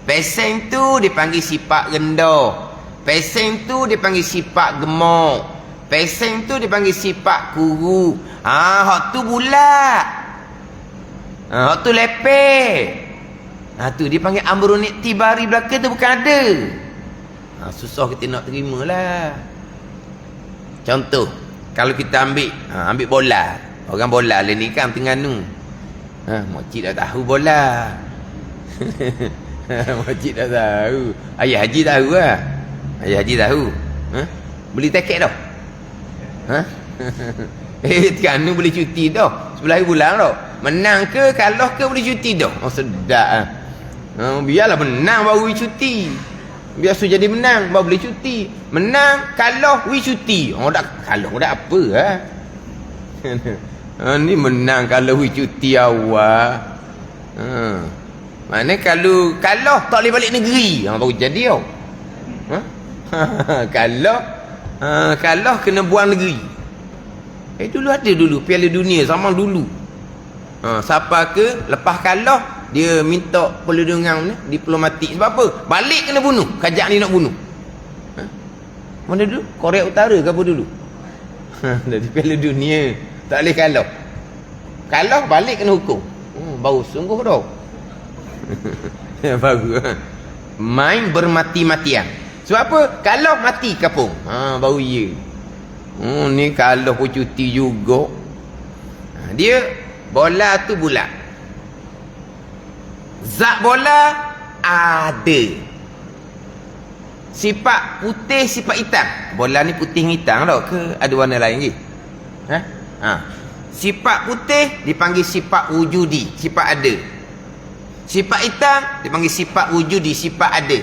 Pesen tu dipanggil sifat rendah. Pesen tu dipanggil sifat gemuk. Pesen tu dipanggil sifat kuru. Hak tu bulat. Hak tu lepek. Tu dipanggil amrun i'tibari, belaka tu bukan ada. Susah kita nak terima lah. Contoh, kalau kita ambil bola. Orang bola lah ni kan Terengganu. Makcik dah tahu bola. Makcik dah tahu. Ayah Haji tahu lah. Ayah Haji tahu. Beli tiket dah. Terengganu boleh cuti dah 11 bulan dah. Menang ke kalah ke boleh cuti dah. Sedap lah. Biarlah menang baru cuti. Biar suruh jadi menang baru boleh cuti. Menang kalah cuti. Dah kalah dah apa lah. Ni menang kalau cuti awal. Mana kalau kalah tak boleh balik negeri. Baru jadi tau. Kalah kena buang negeri. Dulu ada dulu Piala Dunia zaman dulu. Siapa ke lepas kalah dia minta perlindungan diplomatik. Sebab apa? Balik kena bunuh. Kajak ni nak bunuh. Mana dulu? Korea Utara ke apa dulu? Dari Piala Dunia tak boleh kalah. Kalah balik kena hukum. Baru sungguh dah. Bagus. Main bermati-matian. Sebab apa? Kalah mati kapung. Baru ya. Ni kalah pun cuti juga. Dia bola tu bulat. Zat bola ada. Sifat putih, sifat hitam. Bola ni putih hitam tau ke ada warna lain lagi? Sifat putih dipanggil sifat wujudi, sifat ada. Sifat hitam dipanggil sifat wujudi, sifat ada.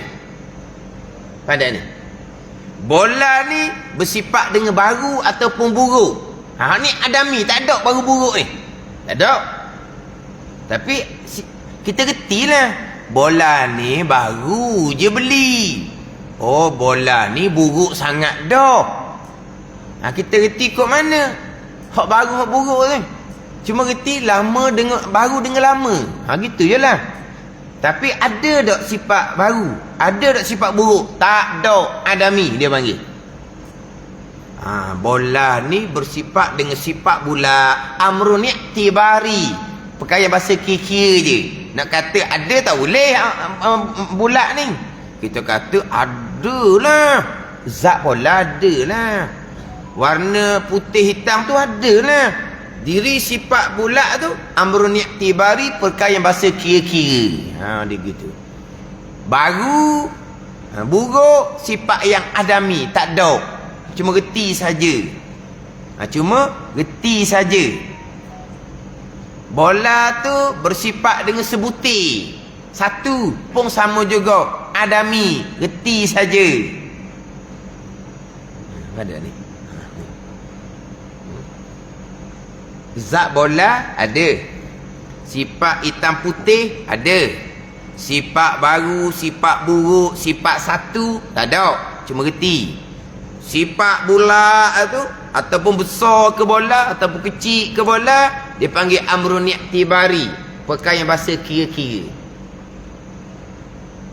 Pada ni bola ni bersifat dengan baru ataupun buruk. Ni adami, tak ada baru buruk ni. Tak ada. Tapi kita retilah bola ni baru je beli. Bola ni buruk sangat dah. Kita reti kot mana? Hak baru hak buruk ni. Cuma reti lama dengan baru dengan lama. Gitu je lah. Tapi ada tak sifat baru? Ada tak sifat buruk? Tak ada. Adami dia panggil. Bola ni bersifat dengan sifat bulat. Amrun i'tibari. perkara yang bahasa kira-kira je. Nak kata ada tak boleh bulat ni. Kita kata adalah. Zat bola adalah. Warna putih hitam tu adalah. Diri sifat bulat tu amrun i'tibari, perkara yang bahasa kira-kira. Dia gitu. Baru buruk sifat yang adami, tak ada. Cuma reti saja. Cuma reti saja. Bola tu bersifat dengan sebutir. Satu pun sama juga. Adami, reti saja. Ada ni. Zat bola ada. Sifat hitam putih ada. Sifat baru, sifat buruk, sifat satu tak ada. Cuma reti. Sifat bola tu ataupun besar ke bola ataupun kecil ke bola, dia panggil amrun i'tibari, perkara yang bahasa kira-kira.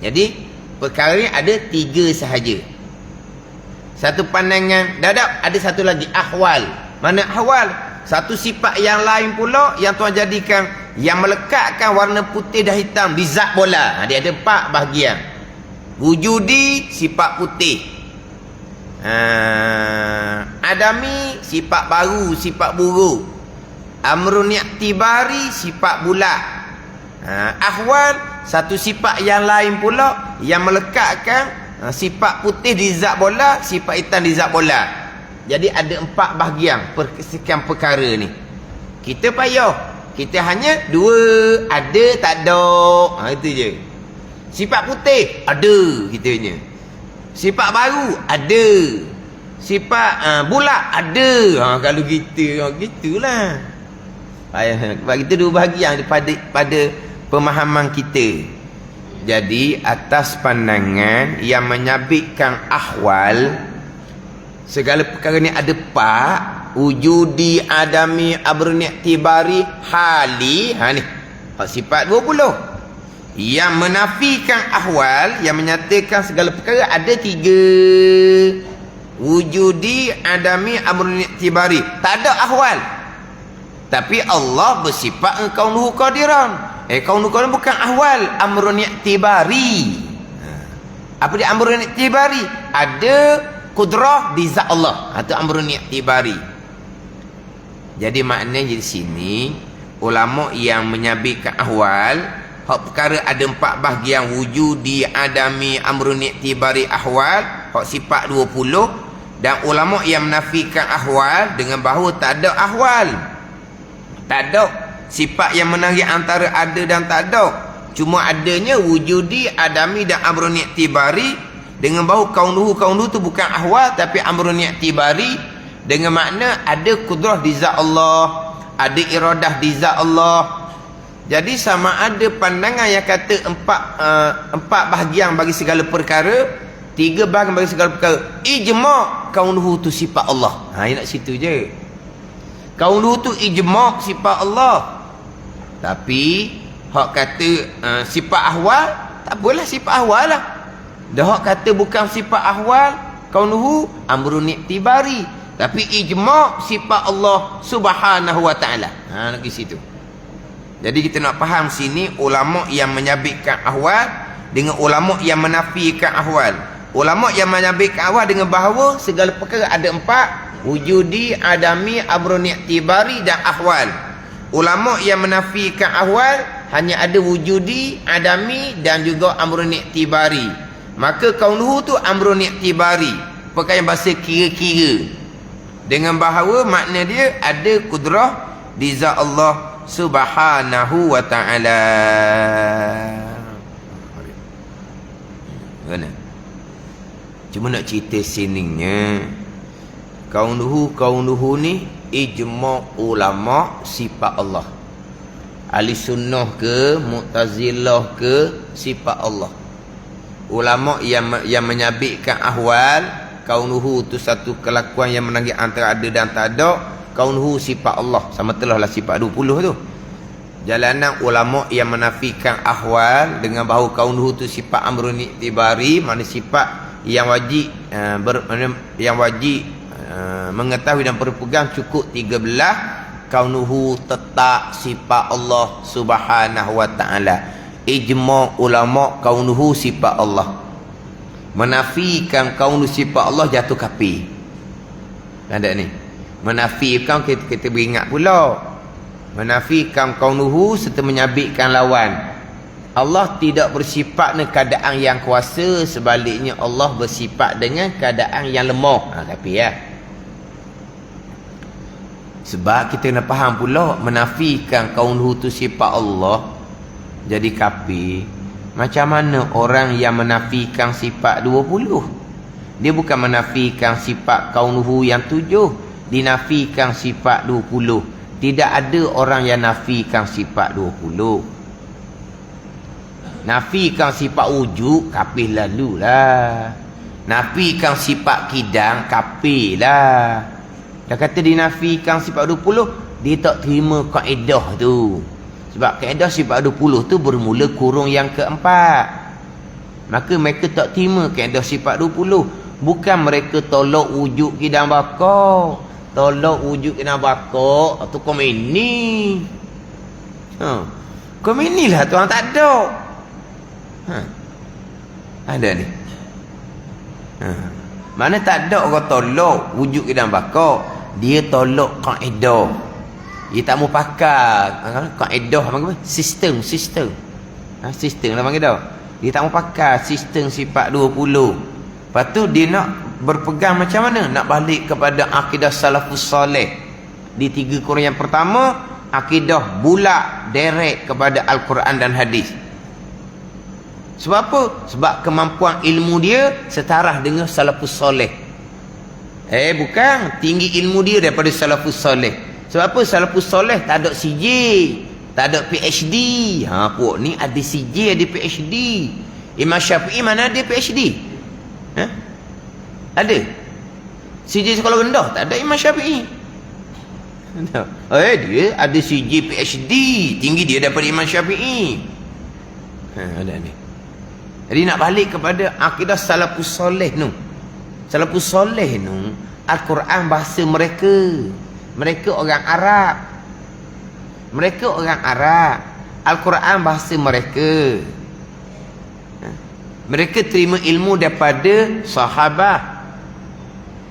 Jadi perkara ni ada 3 sahaja. Satu pandangan dadap, ada satu lagi ahwal. Mana ahwal? Satu sifat yang lain pula yang tuan jadikan, yang melekatkan warna putih dan hitam di zat bola. Dia ada 4 bahagian. Wujudi, sifat putih. Adami, sifat baru, sifat buruk. Amrun i'tibari, sifat bulat. Ahwal, satu sifat yang lain pula yang melekatkan sifat putih di zat bola, sifat hitam di zat bola. Jadi ada 4 bahagian sekian perkara ni. Kita payah. Kita hanya 2, ada tak ada. Itu je. Sifat putih ada kita punya. Sifat baru ada. Sifat bulat ada. Kalau kita gitulah. Sebab kita 2 bahagian pada pemahaman kita. Jadi atas pandangan yang menyabitkan ahwal, segala perkara ni ada 4. Wujudi, adami, amrun i'tibari, hali. Ni sifat 20. Yang menafikan ahwal, yang menyatakan segala perkara ada 3. Wujudi, adami, amrun i'tibari. Tak ada ahwal. Tapi Allah bersifat kaunuhu qadiran. Kaunuhu qadiran bukan ahwal, amrun i'tibari. Apa dia amrun i'tibari? Ada kudrah di zat Allah. Itu amrun i'tibari. Jadi maknanya di sini ulama yang menyabitkan ahwal, hak perkara ada 4 bahagian, wujudi, adami, amrun i'tibari, ahwal, hak sifat 20. Dan ulama yang menafikan ahwal dengan bahawa tak ada ahwal. Tak ada sifat yang menarik antara ada dan tak ada. Cuma adanya wujudi, adami dan amrun i'tibari, dengan bahawa kaunuhu tu bukan ahwal tapi amrun i'tibari, dengan makna ada kudrah di zat Allah, ada iradah di zat Allah. Jadi sama ada pandangan yang kata 4 bahagian bagi segala perkara, 3 bahagian bagi segala perkara, ijma' kaunuhu tu sifat Allah. Nak situ je. Kaunuhu tu ijma' sifat Allah. Tapi hak kata sifat ahwal, tak apalah sifat ahwal lah. Dah hak kata bukan sifat ahwal, kaunuhu amrun i'tibari. Tapi ijma' sifat Allah subhanahu wa ta'ala. Nak ke situ. Jadi kita nak faham sini ulama' yang menyabitkan ahwal dengan ulama' yang menafikan ahwal. Ulama' yang menyabitkan ahwal dengan bahawa segala perkara ada 4. Wujudi, adami, amrun i'tibari dan ahwal. Ulama' yang menafikan ahwal hanya ada wujudi, adami dan juga amrun i'tibari. Maka kaunuhu tu amrun i'tibari, perkara yang bahasa kira-kira. Dengan bahawa makna dia ada kudrah di zat Allah subhanahu wa ta'ala. Mana? Cuma nak cerita sininya, kaunuhu ni ijma' ulama' sifat Allah. Ahli sunnah ke, mu'tazilah ke, sifat Allah. Ulama' yang menyabitkan ahwal, kaunuhu tu satu kelakuan yang menanggi antara ada dan tak ada. Kaunuhu sifat Allah, sama telah lah sifat 20 tu. Jalanan ulama' yang menafikan ahwal dengan bahawa kaunuhu tu sifat amrun i'tibari, mana sifat yang wajib mengetahui dan berpegang cukup 13. kaunuhu tetap sifat Allah Subhanahu wa taala. Ijma' ulama kaunuhu sifat Allah. Menafikan kaunu sifat Allah jatuh kafir. Ada ni. Menafikan kita beringat pula. Menafikan kaunuhu serta menyabitkan lawan. Allah tidak bersifat dengan keadaan yang kuasa, sebaliknya Allah bersifat dengan keadaan yang lemah. Kafir ya. Sebab kita kena faham pula menafikan kaunuhu tu sifat Allah jadi kafir. Macam mana orang yang menafikan sifat 20? Dia bukan menafikan sifat kaunuhu yang 7, dinafikan sifat 20. Tidak ada orang yang nafikan sifat 20. Nafikan sifat wujud, kafir lalulah. Nafikan sifat kidang, kafir lah. Dia kata dinafikan sifat 20, dia tak terima kaedah tu. Sebab kaedah sifat 20 tu bermula kurung yang keempat. Maka mereka tak terima kaedah sifat 20. Bukan mereka tolak wujud kidang baka. Tolak wujud kidang baka tu komini. Komini lah tuan tak ada. Ada ni. Mana tak ada orang tolak wujud kidang baka. Dia tolak kaedah. Dia tak mau pakai kaedah apa? Sistem. Sistem lah panggil dah. Dia tak mau pakai sistem sifat 20. Lepas tu dia nak berpegang macam mana? Nak balik kepada akidah salafus soleh. Di 3 kurung yang pertama, akidah bulat direct kepada Al-Quran dan hadis. Sebab apa? Sebab kemampuan ilmu dia setara dengan salafus soleh. Bukan, tinggi ilmu dia daripada salafus soleh. Sebab apa? Salafus soleh tak ada CJ, tak ada PhD. Puak ni ada CJ, ada PhD. Imam Syafi'i mana ada PhD? Ada? CJ sekolah rendah, tak ada Imam Syafi'i. Dia ada CJ PhD, tinggi dia daripada Imam Syafi'i. Ada ni. Jadi nak balik kepada akidah salafus soleh tu. Salafus soleh tu, Al-Quran bahasa mereka. Mereka orang Arab. Mereka orang Arab. Al-Quran bahasa mereka. Mereka terima ilmu daripada sahabat.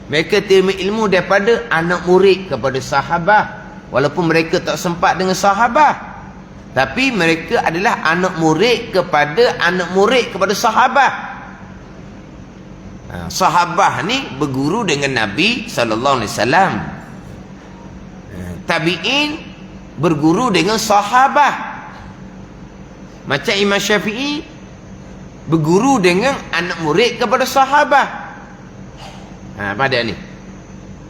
Mereka terima ilmu daripada anak murid kepada sahabat. Walaupun mereka tak sempat dengan sahabat, tapi mereka adalah anak murid kepada anak murid kepada sahabat. Sahabat ni berguru dengan Nabi SAW. Tabi'in berguru dengan sahabat. Macam Imam Syafi'i berguru dengan anak murid kepada sahabat. Pada ni.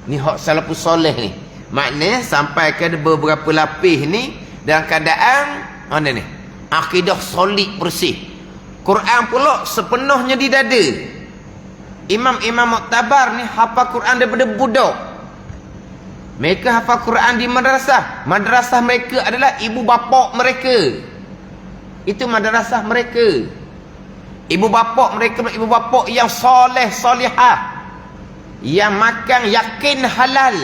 Ni hak salafus soleh ni. Maknanya sampai ke beberapa lapis ni dalam keadaan mana ni? Akidah solid bersih. Quran pula sepenuhnya di dada. Imam-imam muktabar ni hafal Quran daripada budak. Mereka hafal Quran di madrasah. Madrasah mereka adalah ibu bapa mereka. Itu madrasah mereka. Ibu bapa mereka, ibu bapa yang soleh, solihah, yang makan yakin halal,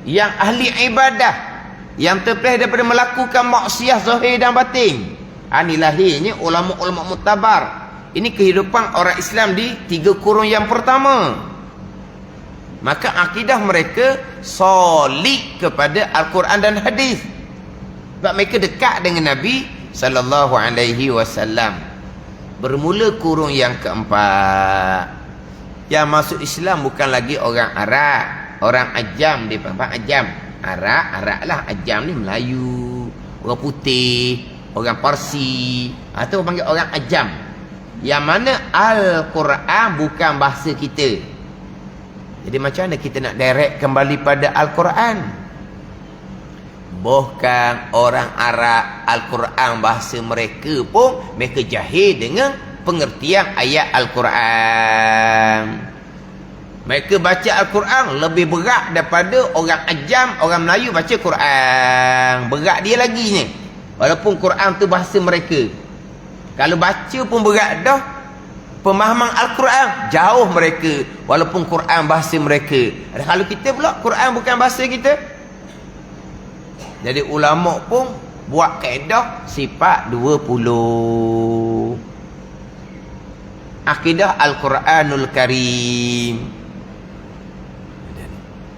yang ahli ibadah, yang terpelih daripada melakukan maksiat zahir dan batin. Ini lahirnya ulama-ulama muktabar. Ini kehidupan orang Islam di 3 kurun yang pertama. Maka akidah mereka solid kepada Al-Quran dan hadis. Sebab mereka dekat dengan Nabi SAW. Bermula kurung yang keempat. Yang masuk Islam bukan lagi orang Arab, orang Ajam. Dia faham Ajam. Arab lah. Ajam ni Melayu, orang putih, orang Parsi. Itu panggil orang Ajam. Yang mana Al-Quran bukan bahasa kita. Jadi macam mana kita nak direct kembali pada Al-Quran? Bahkan orang Arab, Al-Quran bahasa mereka pun mereka jahil dengan pengertian ayat Al-Quran. Mereka baca Al-Quran lebih berat daripada orang Ajam, orang Melayu baca Quran. Berat dia lagi ni. Walaupun Quran tu bahasa mereka. Kalau baca pun berat dah. Pemahaman Al-Quran jauh mereka. Walaupun Quran bahasa mereka. Kalau kita pula Quran bukan bahasa kita. Jadi ulama pun buat kaedah sifat 20. Akidah Al-Quranul Karim.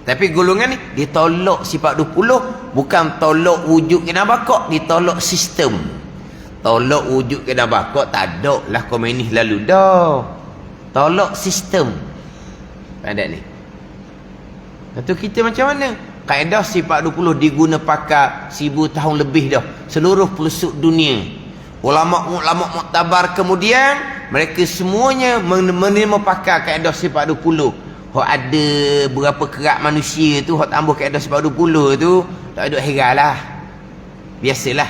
Tapi golongan ni ditolak sifat 20, bukan tolak wujud kena bakok, ditolak sistem. Tolak wujud kena bakok tak ada lah komunis lalu dah. Tolak sistem. Ada ni. Lepas tu kita macam mana? Kaedah sifat 20 diguna pakai 1000 tahun lebih dah. Seluruh pelosok dunia. Ulama-ulama muktabar kemudian mereka semuanya menerima pakai kaedah sifat 20. Hak ada berapa kerak manusia tu hak tambah kaedah sifat 20 tu, tak ada heran lah. Biasalah.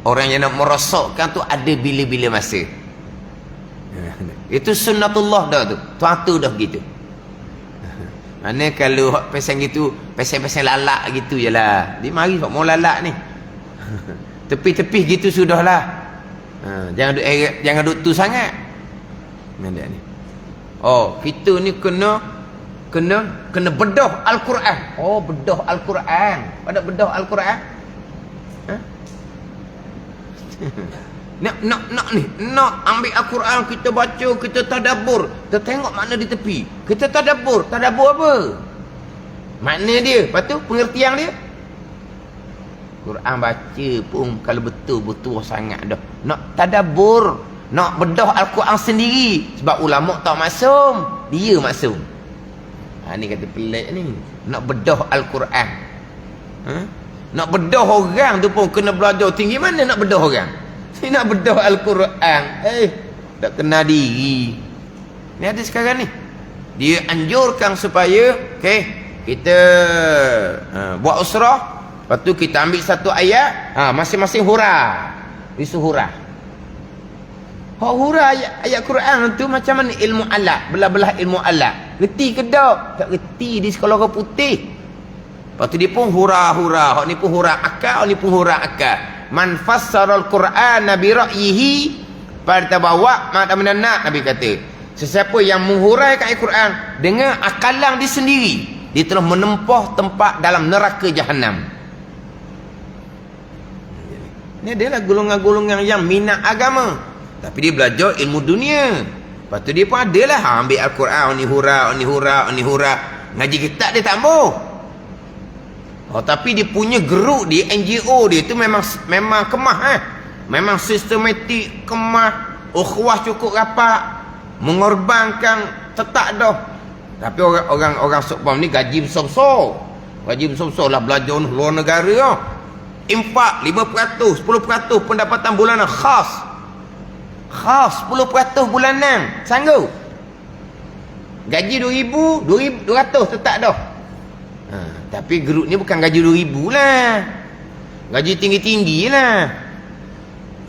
Orang yang nak merosakkan tu ada bila-bila masa. Itu sunnatullah dah tu. Tuan-tu dah gitu. Mana kalau pesan gitu, pesan-pesan lalak gitu je lah. Dia mari mau lalak ni. Tepi-tepi gitu sudahlah. Jangan duk tu sangat. Mana ni? Oh, kita ni kena bedah Al-Quran. Oh, bedah Al-Quran. Pada bedah Al-Quran? Ha? Nak ambil Al-Quran, kita baca, kita tadabbur, kita tengok makna di tepi, kita tadabbur apa? Makna dia, lepas tu pengertian dia. Quran baca pun kalau betul-betul sangat dah. Nak tadabbur, nak bedah Al-Quran sendiri, sebab ulama tak maksum, dia maksum. Ni kata pelik ni. Nak bedah Al-Quran. Nak bedah orang tu pun kena belajar tinggi mana nak bedah orang. Nak bedah Al-Quran, tak kena diri. Ni ada sekarang ni. Dia anjurkan supaya kita buat usrah, lepas tu kita ambil satu ayat, masing-masing hurah. Disuruh hurah. Hurah ayat Quran tu macam mana ilmu alat, belah-belah ilmu alat. Reti ke tak? Tak reti di sekolah orang putih. Lepas tu dia pun hurah-hurah. Hak ni pun hurah akal, hak ni pun hurah akal. Man fassaral Qur'an bi ra'yihi fatabawa ma nak, Nabi kata. Sesiapa yang menghuraikan Al-Quran dengan akalan dia sendiri, dia telah menempuh tempat dalam neraka Jahannam. Ini adalah golongan-golongan yang minat agama, tapi dia belajar ilmu dunia. Lepas tu dia pun adalah ambil Al-Quran, ni hurah. Ngaji kitab dia tambah. Tapi dia punya geruk dia, NGO dia tu memang kemah. Memang sistematik, kemah, ukhuwah cukup rapat, mengorbankan tetap dah. Tapi orang sokbam ni gaji besar-besar. Gaji besar-besar lah belajar luar negara. Infak 5%, 10% pendapatan bulanan khas 10% bulanan. Sanggup? Gaji 2,200 tetap dah. Tapi geruk ni bukan gaji 2,000 lah. Gaji tinggi-tinggi lah.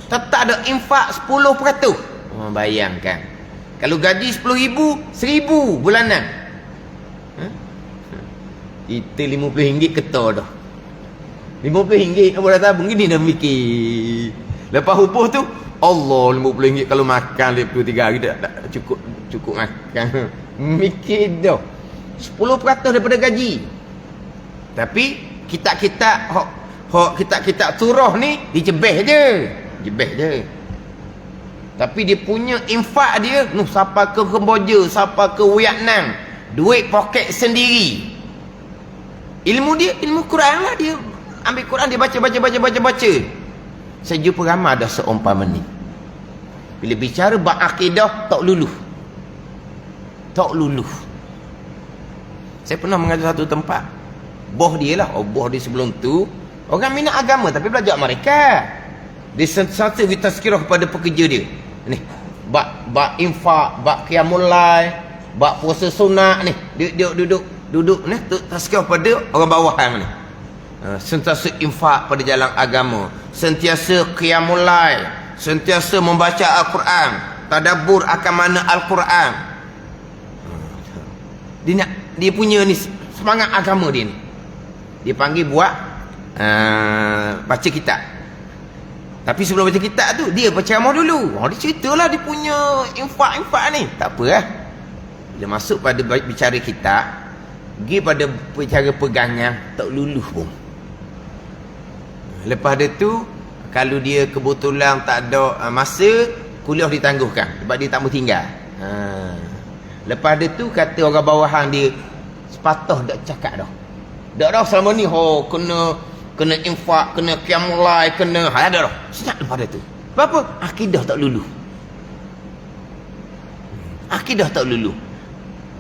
Tetap ada infak 10%. Bayangkan. Kalau gaji 10,000, 1,000 bulanan. Kita RM50 ketar dah. RM50 apa dah tabung gini dah mikir. Lepas hupuh tu, Allah RM50 kalau makan 23 hari tak cukup makan. Mikir dah. 10% daripada gaji. Tapi kitab-kitab kitab-kitab surah ni dijebeh je. Tapi dia punya infak dia siapa ke Kemboja, siapa ke Vietnam, duit poket sendiri. Ilmu dia ilmu Quran lah. Dia ambil Quran, dia baca. Saya jumpa ramai dah seumpama ni. Bila bicara bab akidah tak luluh. Saya pernah mengajar satu tempat. Boh dia lah, boh dia sebelum tu orang minat agama tapi belajar mereka. Dia sentiasa tazkirah kepada pekerja dia. Ni, bab infak, bab qiyamul lail, bab puasa sunat ni. Dia duduk ni tazkirah pada orang bawahan ni. Sentiasa infak pada jalan agama, sentiasa qiyamul lail, sentiasa membaca Al-Quran, tadabbur akan makna Al-Quran. Dia punya ni semangat agama dia ni. Dia panggil buat baca kitab. Tapi sebelum baca kitab tu dia berceramah dulu. Dia ceritalah dia punya infak ni. Tak apa lah. Dia masuk pada bicara kitab, pergi pada bicara pegangan, tak luluh pun. Lepas dia tu, kalau dia kebetulan tak ada masa, kuliah ditangguhkan sebab dia tak mau tinggal. Lepas dia tu kata orang bawahan dia, sepatah dak cakap dah. Dak dah selama ni kena infak, kena qiyamul, kena ada dah. Senyap lepas dia tu. Sebab apa? Akidah tak lulu. Akidah tak lulu.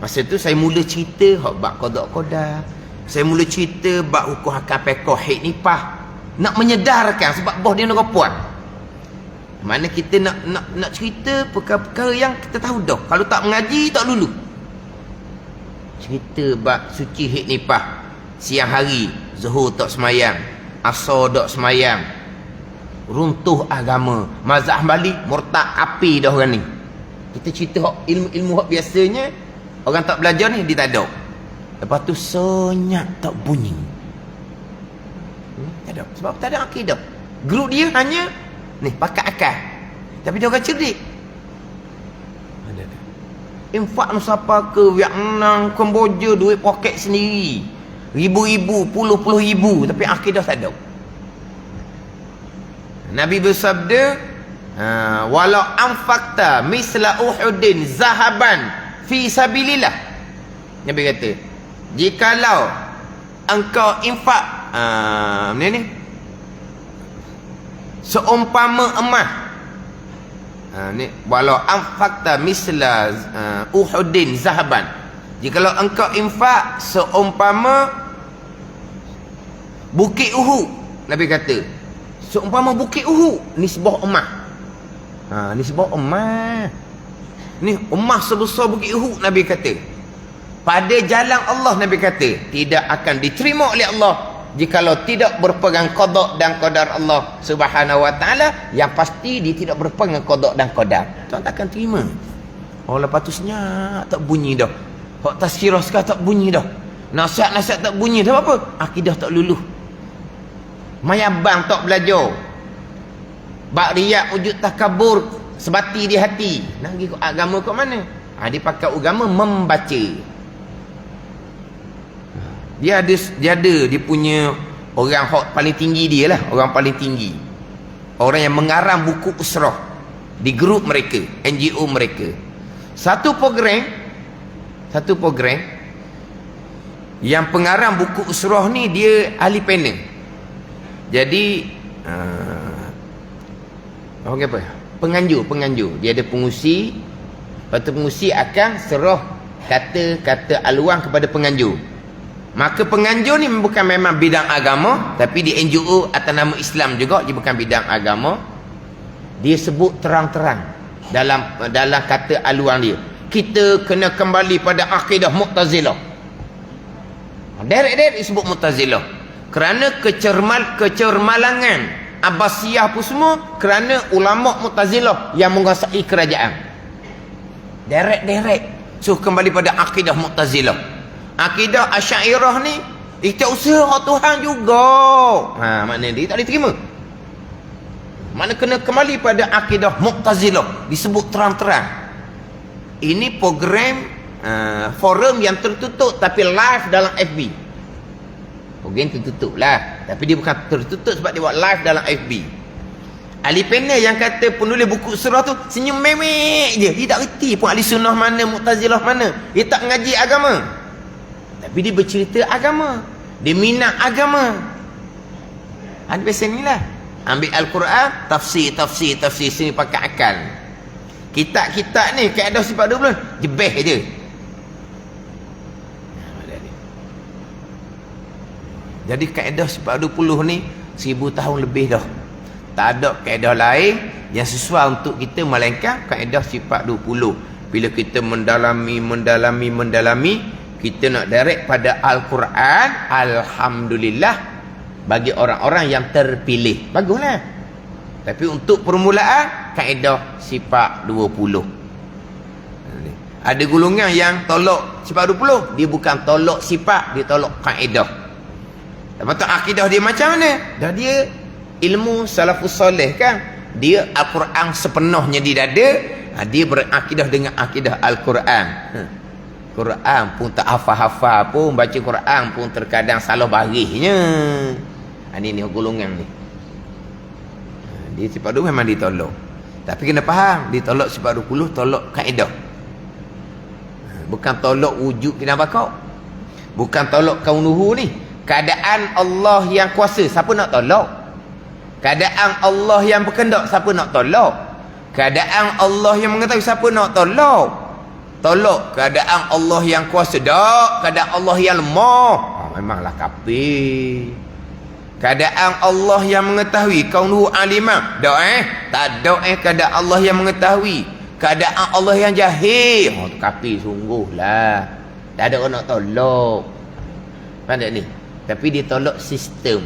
Masa tu saya mula cerita hak bab qada-qadar. Saya mula cerita bab hukum hakam pekoh haid nifas. Nak menyedarkan sebab bos dia nak puan. Mana kita nak cerita perkara-perkara yang kita tahu dah. Kalau tak mengaji tak lulu. Cerita bab suci haid nifas. Siang hari zuhur tak semayang, asar tak semayang. Runtuh agama. Mazhab Hambali murtad api dah orang ni. Kita cerita hak ilmu-ilmu hak biasanya orang tak belajar ni dia tak ada. Lepas tu senyap tak bunyi. Tak ada. Sebab tak ada akidah. Grup dia hanya ni pakai akal. Tapi dia orang cerdik. Ada. Infak Nusapa ke Vietnam, Kemboja, duit poket sendiri. Ribu-ribu, puluh-puluh ribu. Tapi akidah tak ada. Nabi bersabda, walau anfaqta misla Uhudin zahaban fi sabilillah. Nabi kata, jikalau engkau infak ni seumpama emas, ni walau anfaqta misla Uhudin zahaban, jikalau engkau infak seumpama bukit Uhud, Nabi kata seumpama bukit Uhud, nisbah emas. Nisbah emas. Ni emas sebesar bukit Uhud, Nabi kata. Pada jalan Allah, Nabi kata, tidak akan diterima oleh Allah jikalau tidak berpegang qada dan qadar Allah Subhanahu wa taala. Yang pasti dia tidak berpegang qada dan qadar. Tuan takkan terima. Oh, lepas tu senyap tak bunyi dah. Hak tazkirah sekarang tak bunyi dah. Nasihat-nasihat tak bunyi dah. Apa? Akidah tak luluh. Mayabang tak belajar. Bak riak wujud takabur sebati di hati. Nak pergi agama kat mana? Dia pakai agama membaca. Dia punya orang hak paling tinggi dia lah. Orang paling tinggi. Orang yang mengarang buku usrah di grup mereka, NGO mereka. Satu program yang pengarang buku usrah ni dia ahli panel. Jadi apa? Penganjur. Dia ada pengusi. Lepas tu pengusi akan serah kata-kata aluang kepada penganjur. Maka penganjur ni bukan memang bidang agama, tapi di NGO atas nama Islam juga, dia bukan bidang agama. Dia sebut terang-terang dalam kata aluang dia, kita kena kembali pada akidah Mu'tazilah. Direct disebut Mu'tazilah. Kerana kecermalangan Abbasiyah pun semua kerana ulama Mu'tazilah yang menguasai kerajaan. Direct. So kembali pada akidah Mu'tazilah. Akidah Asy'ariyah ni kita usaha Tuhan juga. Maknanya dia tak diterima. Mana kena kembali pada akidah Mu'tazilah, disebut terang-terang. Ini program forum yang tertutup tapi live dalam FB. Program tertutup lah, tapi dia bukan tertutup sebab dia buat live dalam FB. Ahli panel yang kata penulis buku surah tu senyum memek je. Dia tak reti pun ahli sunnah mana, Mu'tazilah mana. Dia tak mengaji agama, tapi dia bercerita agama. Dia minat agama. Ada biasa ni lah. Ambil Al-Quran, tafsir sini pakai akal. Kitab-kitab ni kaedah sifat 20 jebeh je. Jadi kaedah sifat 20 ni 1000 tahun lebih dah. Tak ada kaedah lain yang sesuai untuk kita melainkan kaedah sifat 20. Bila kita mendalami, kita nak direct pada Al-Quran, alhamdulillah bagi orang-orang yang terpilih. Baguslah. Tapi untuk permulaan kaedah sifat 20. Ada golongan yang tolak sifat 20, dia bukan tolak sifat, dia tolak kaedah. Lepas tu akidah dia macam mana? Dah dia ilmu salafus soleh kan. Dia Al-Quran sepenuhnya di dada. Dia berakidah dengan akidah Al-Quran. Quran pun tak hafal-hafal pun. Baca Quran pun terkadang salah barisnya. Ini golongan ni. Dia sifat 20 memang ditolak. Tapi kena faham, ditolak sifat 20 tolak kaedah. Bukan tolak wujud kena bakau. Bukan tolak kaunuhu ni. Keadaan Allah yang kuasa, siapa nak tolak? Keadaan Allah yang berkendak, siapa nak tolak? Keadaan Allah yang mengetahui, siapa nak tolak? Tolak keadaan Allah yang kuasa, dak keadaan Allah yang lemah. Memanglah kafir. Keadaan Allah yang mengetahui, kaunuhu alimah, dak tak ada keadaan Allah yang mengetahui, keadaan Allah yang jahil. Kafir sungguhlah. Tak ada orang nak tolak. Faham tak ni? Tapi dia tolak sistem.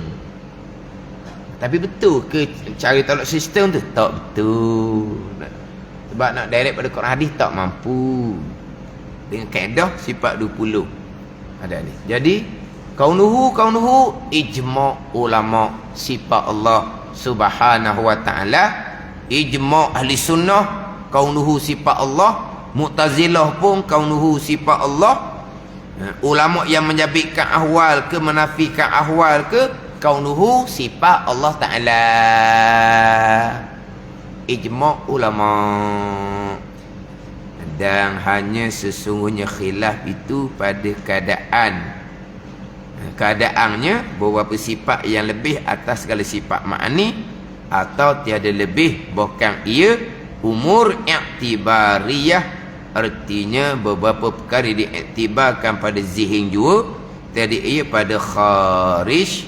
Tapi betul ke cara tolak sistem tu? Tak betul. Sebab nak direct pada Quran hadis tak mampu. Dengan kaedah sifat 20. Ada ni. Jadi kaunuhu ijma' ulama sifat Allah Subhanahu wa taala, ijma' ahli sunnah kaunuhu sifat Allah, Mu'tazilah pun kaunuhu sifat Allah. Ulama yang menjabitkan ahwal ke menafikan ahwal ke, kaunuhu sifat Allah taala. Ijma' ulama. Dan hanya sesungguhnya khilaf itu pada keadaannya beberapa sifat yang lebih atas segala sifat ma'ani, atau tiada lebih, bahkan ia umur i'tibariyah, artinya beberapa perkara diiktibarkan pada zihin jua, tiada ia pada kharij.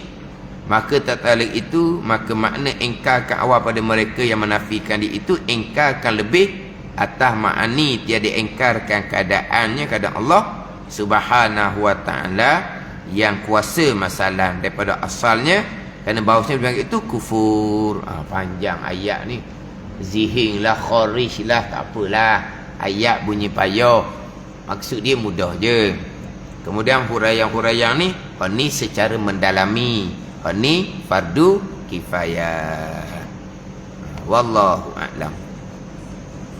Maka tak tarik itu, maka makna ingkarkan awal pada mereka yang menafikan dia itu, ingkarkan lebih atas ma'ani, tiada ingkarkan keadaannya, keadaan Allah Subhanahu wa ta'ala yang kuasa masalah daripada asalnya. Kerana bahawasanya bilang itu kufur. Panjang ayat ni, zihin lah, kharij lah, tak apalah, ayat bunyi payah, maksud dia mudah je. Kemudian huraian-huraian ni secara mendalami, ni fardu kifayah. Wallahu a'lam.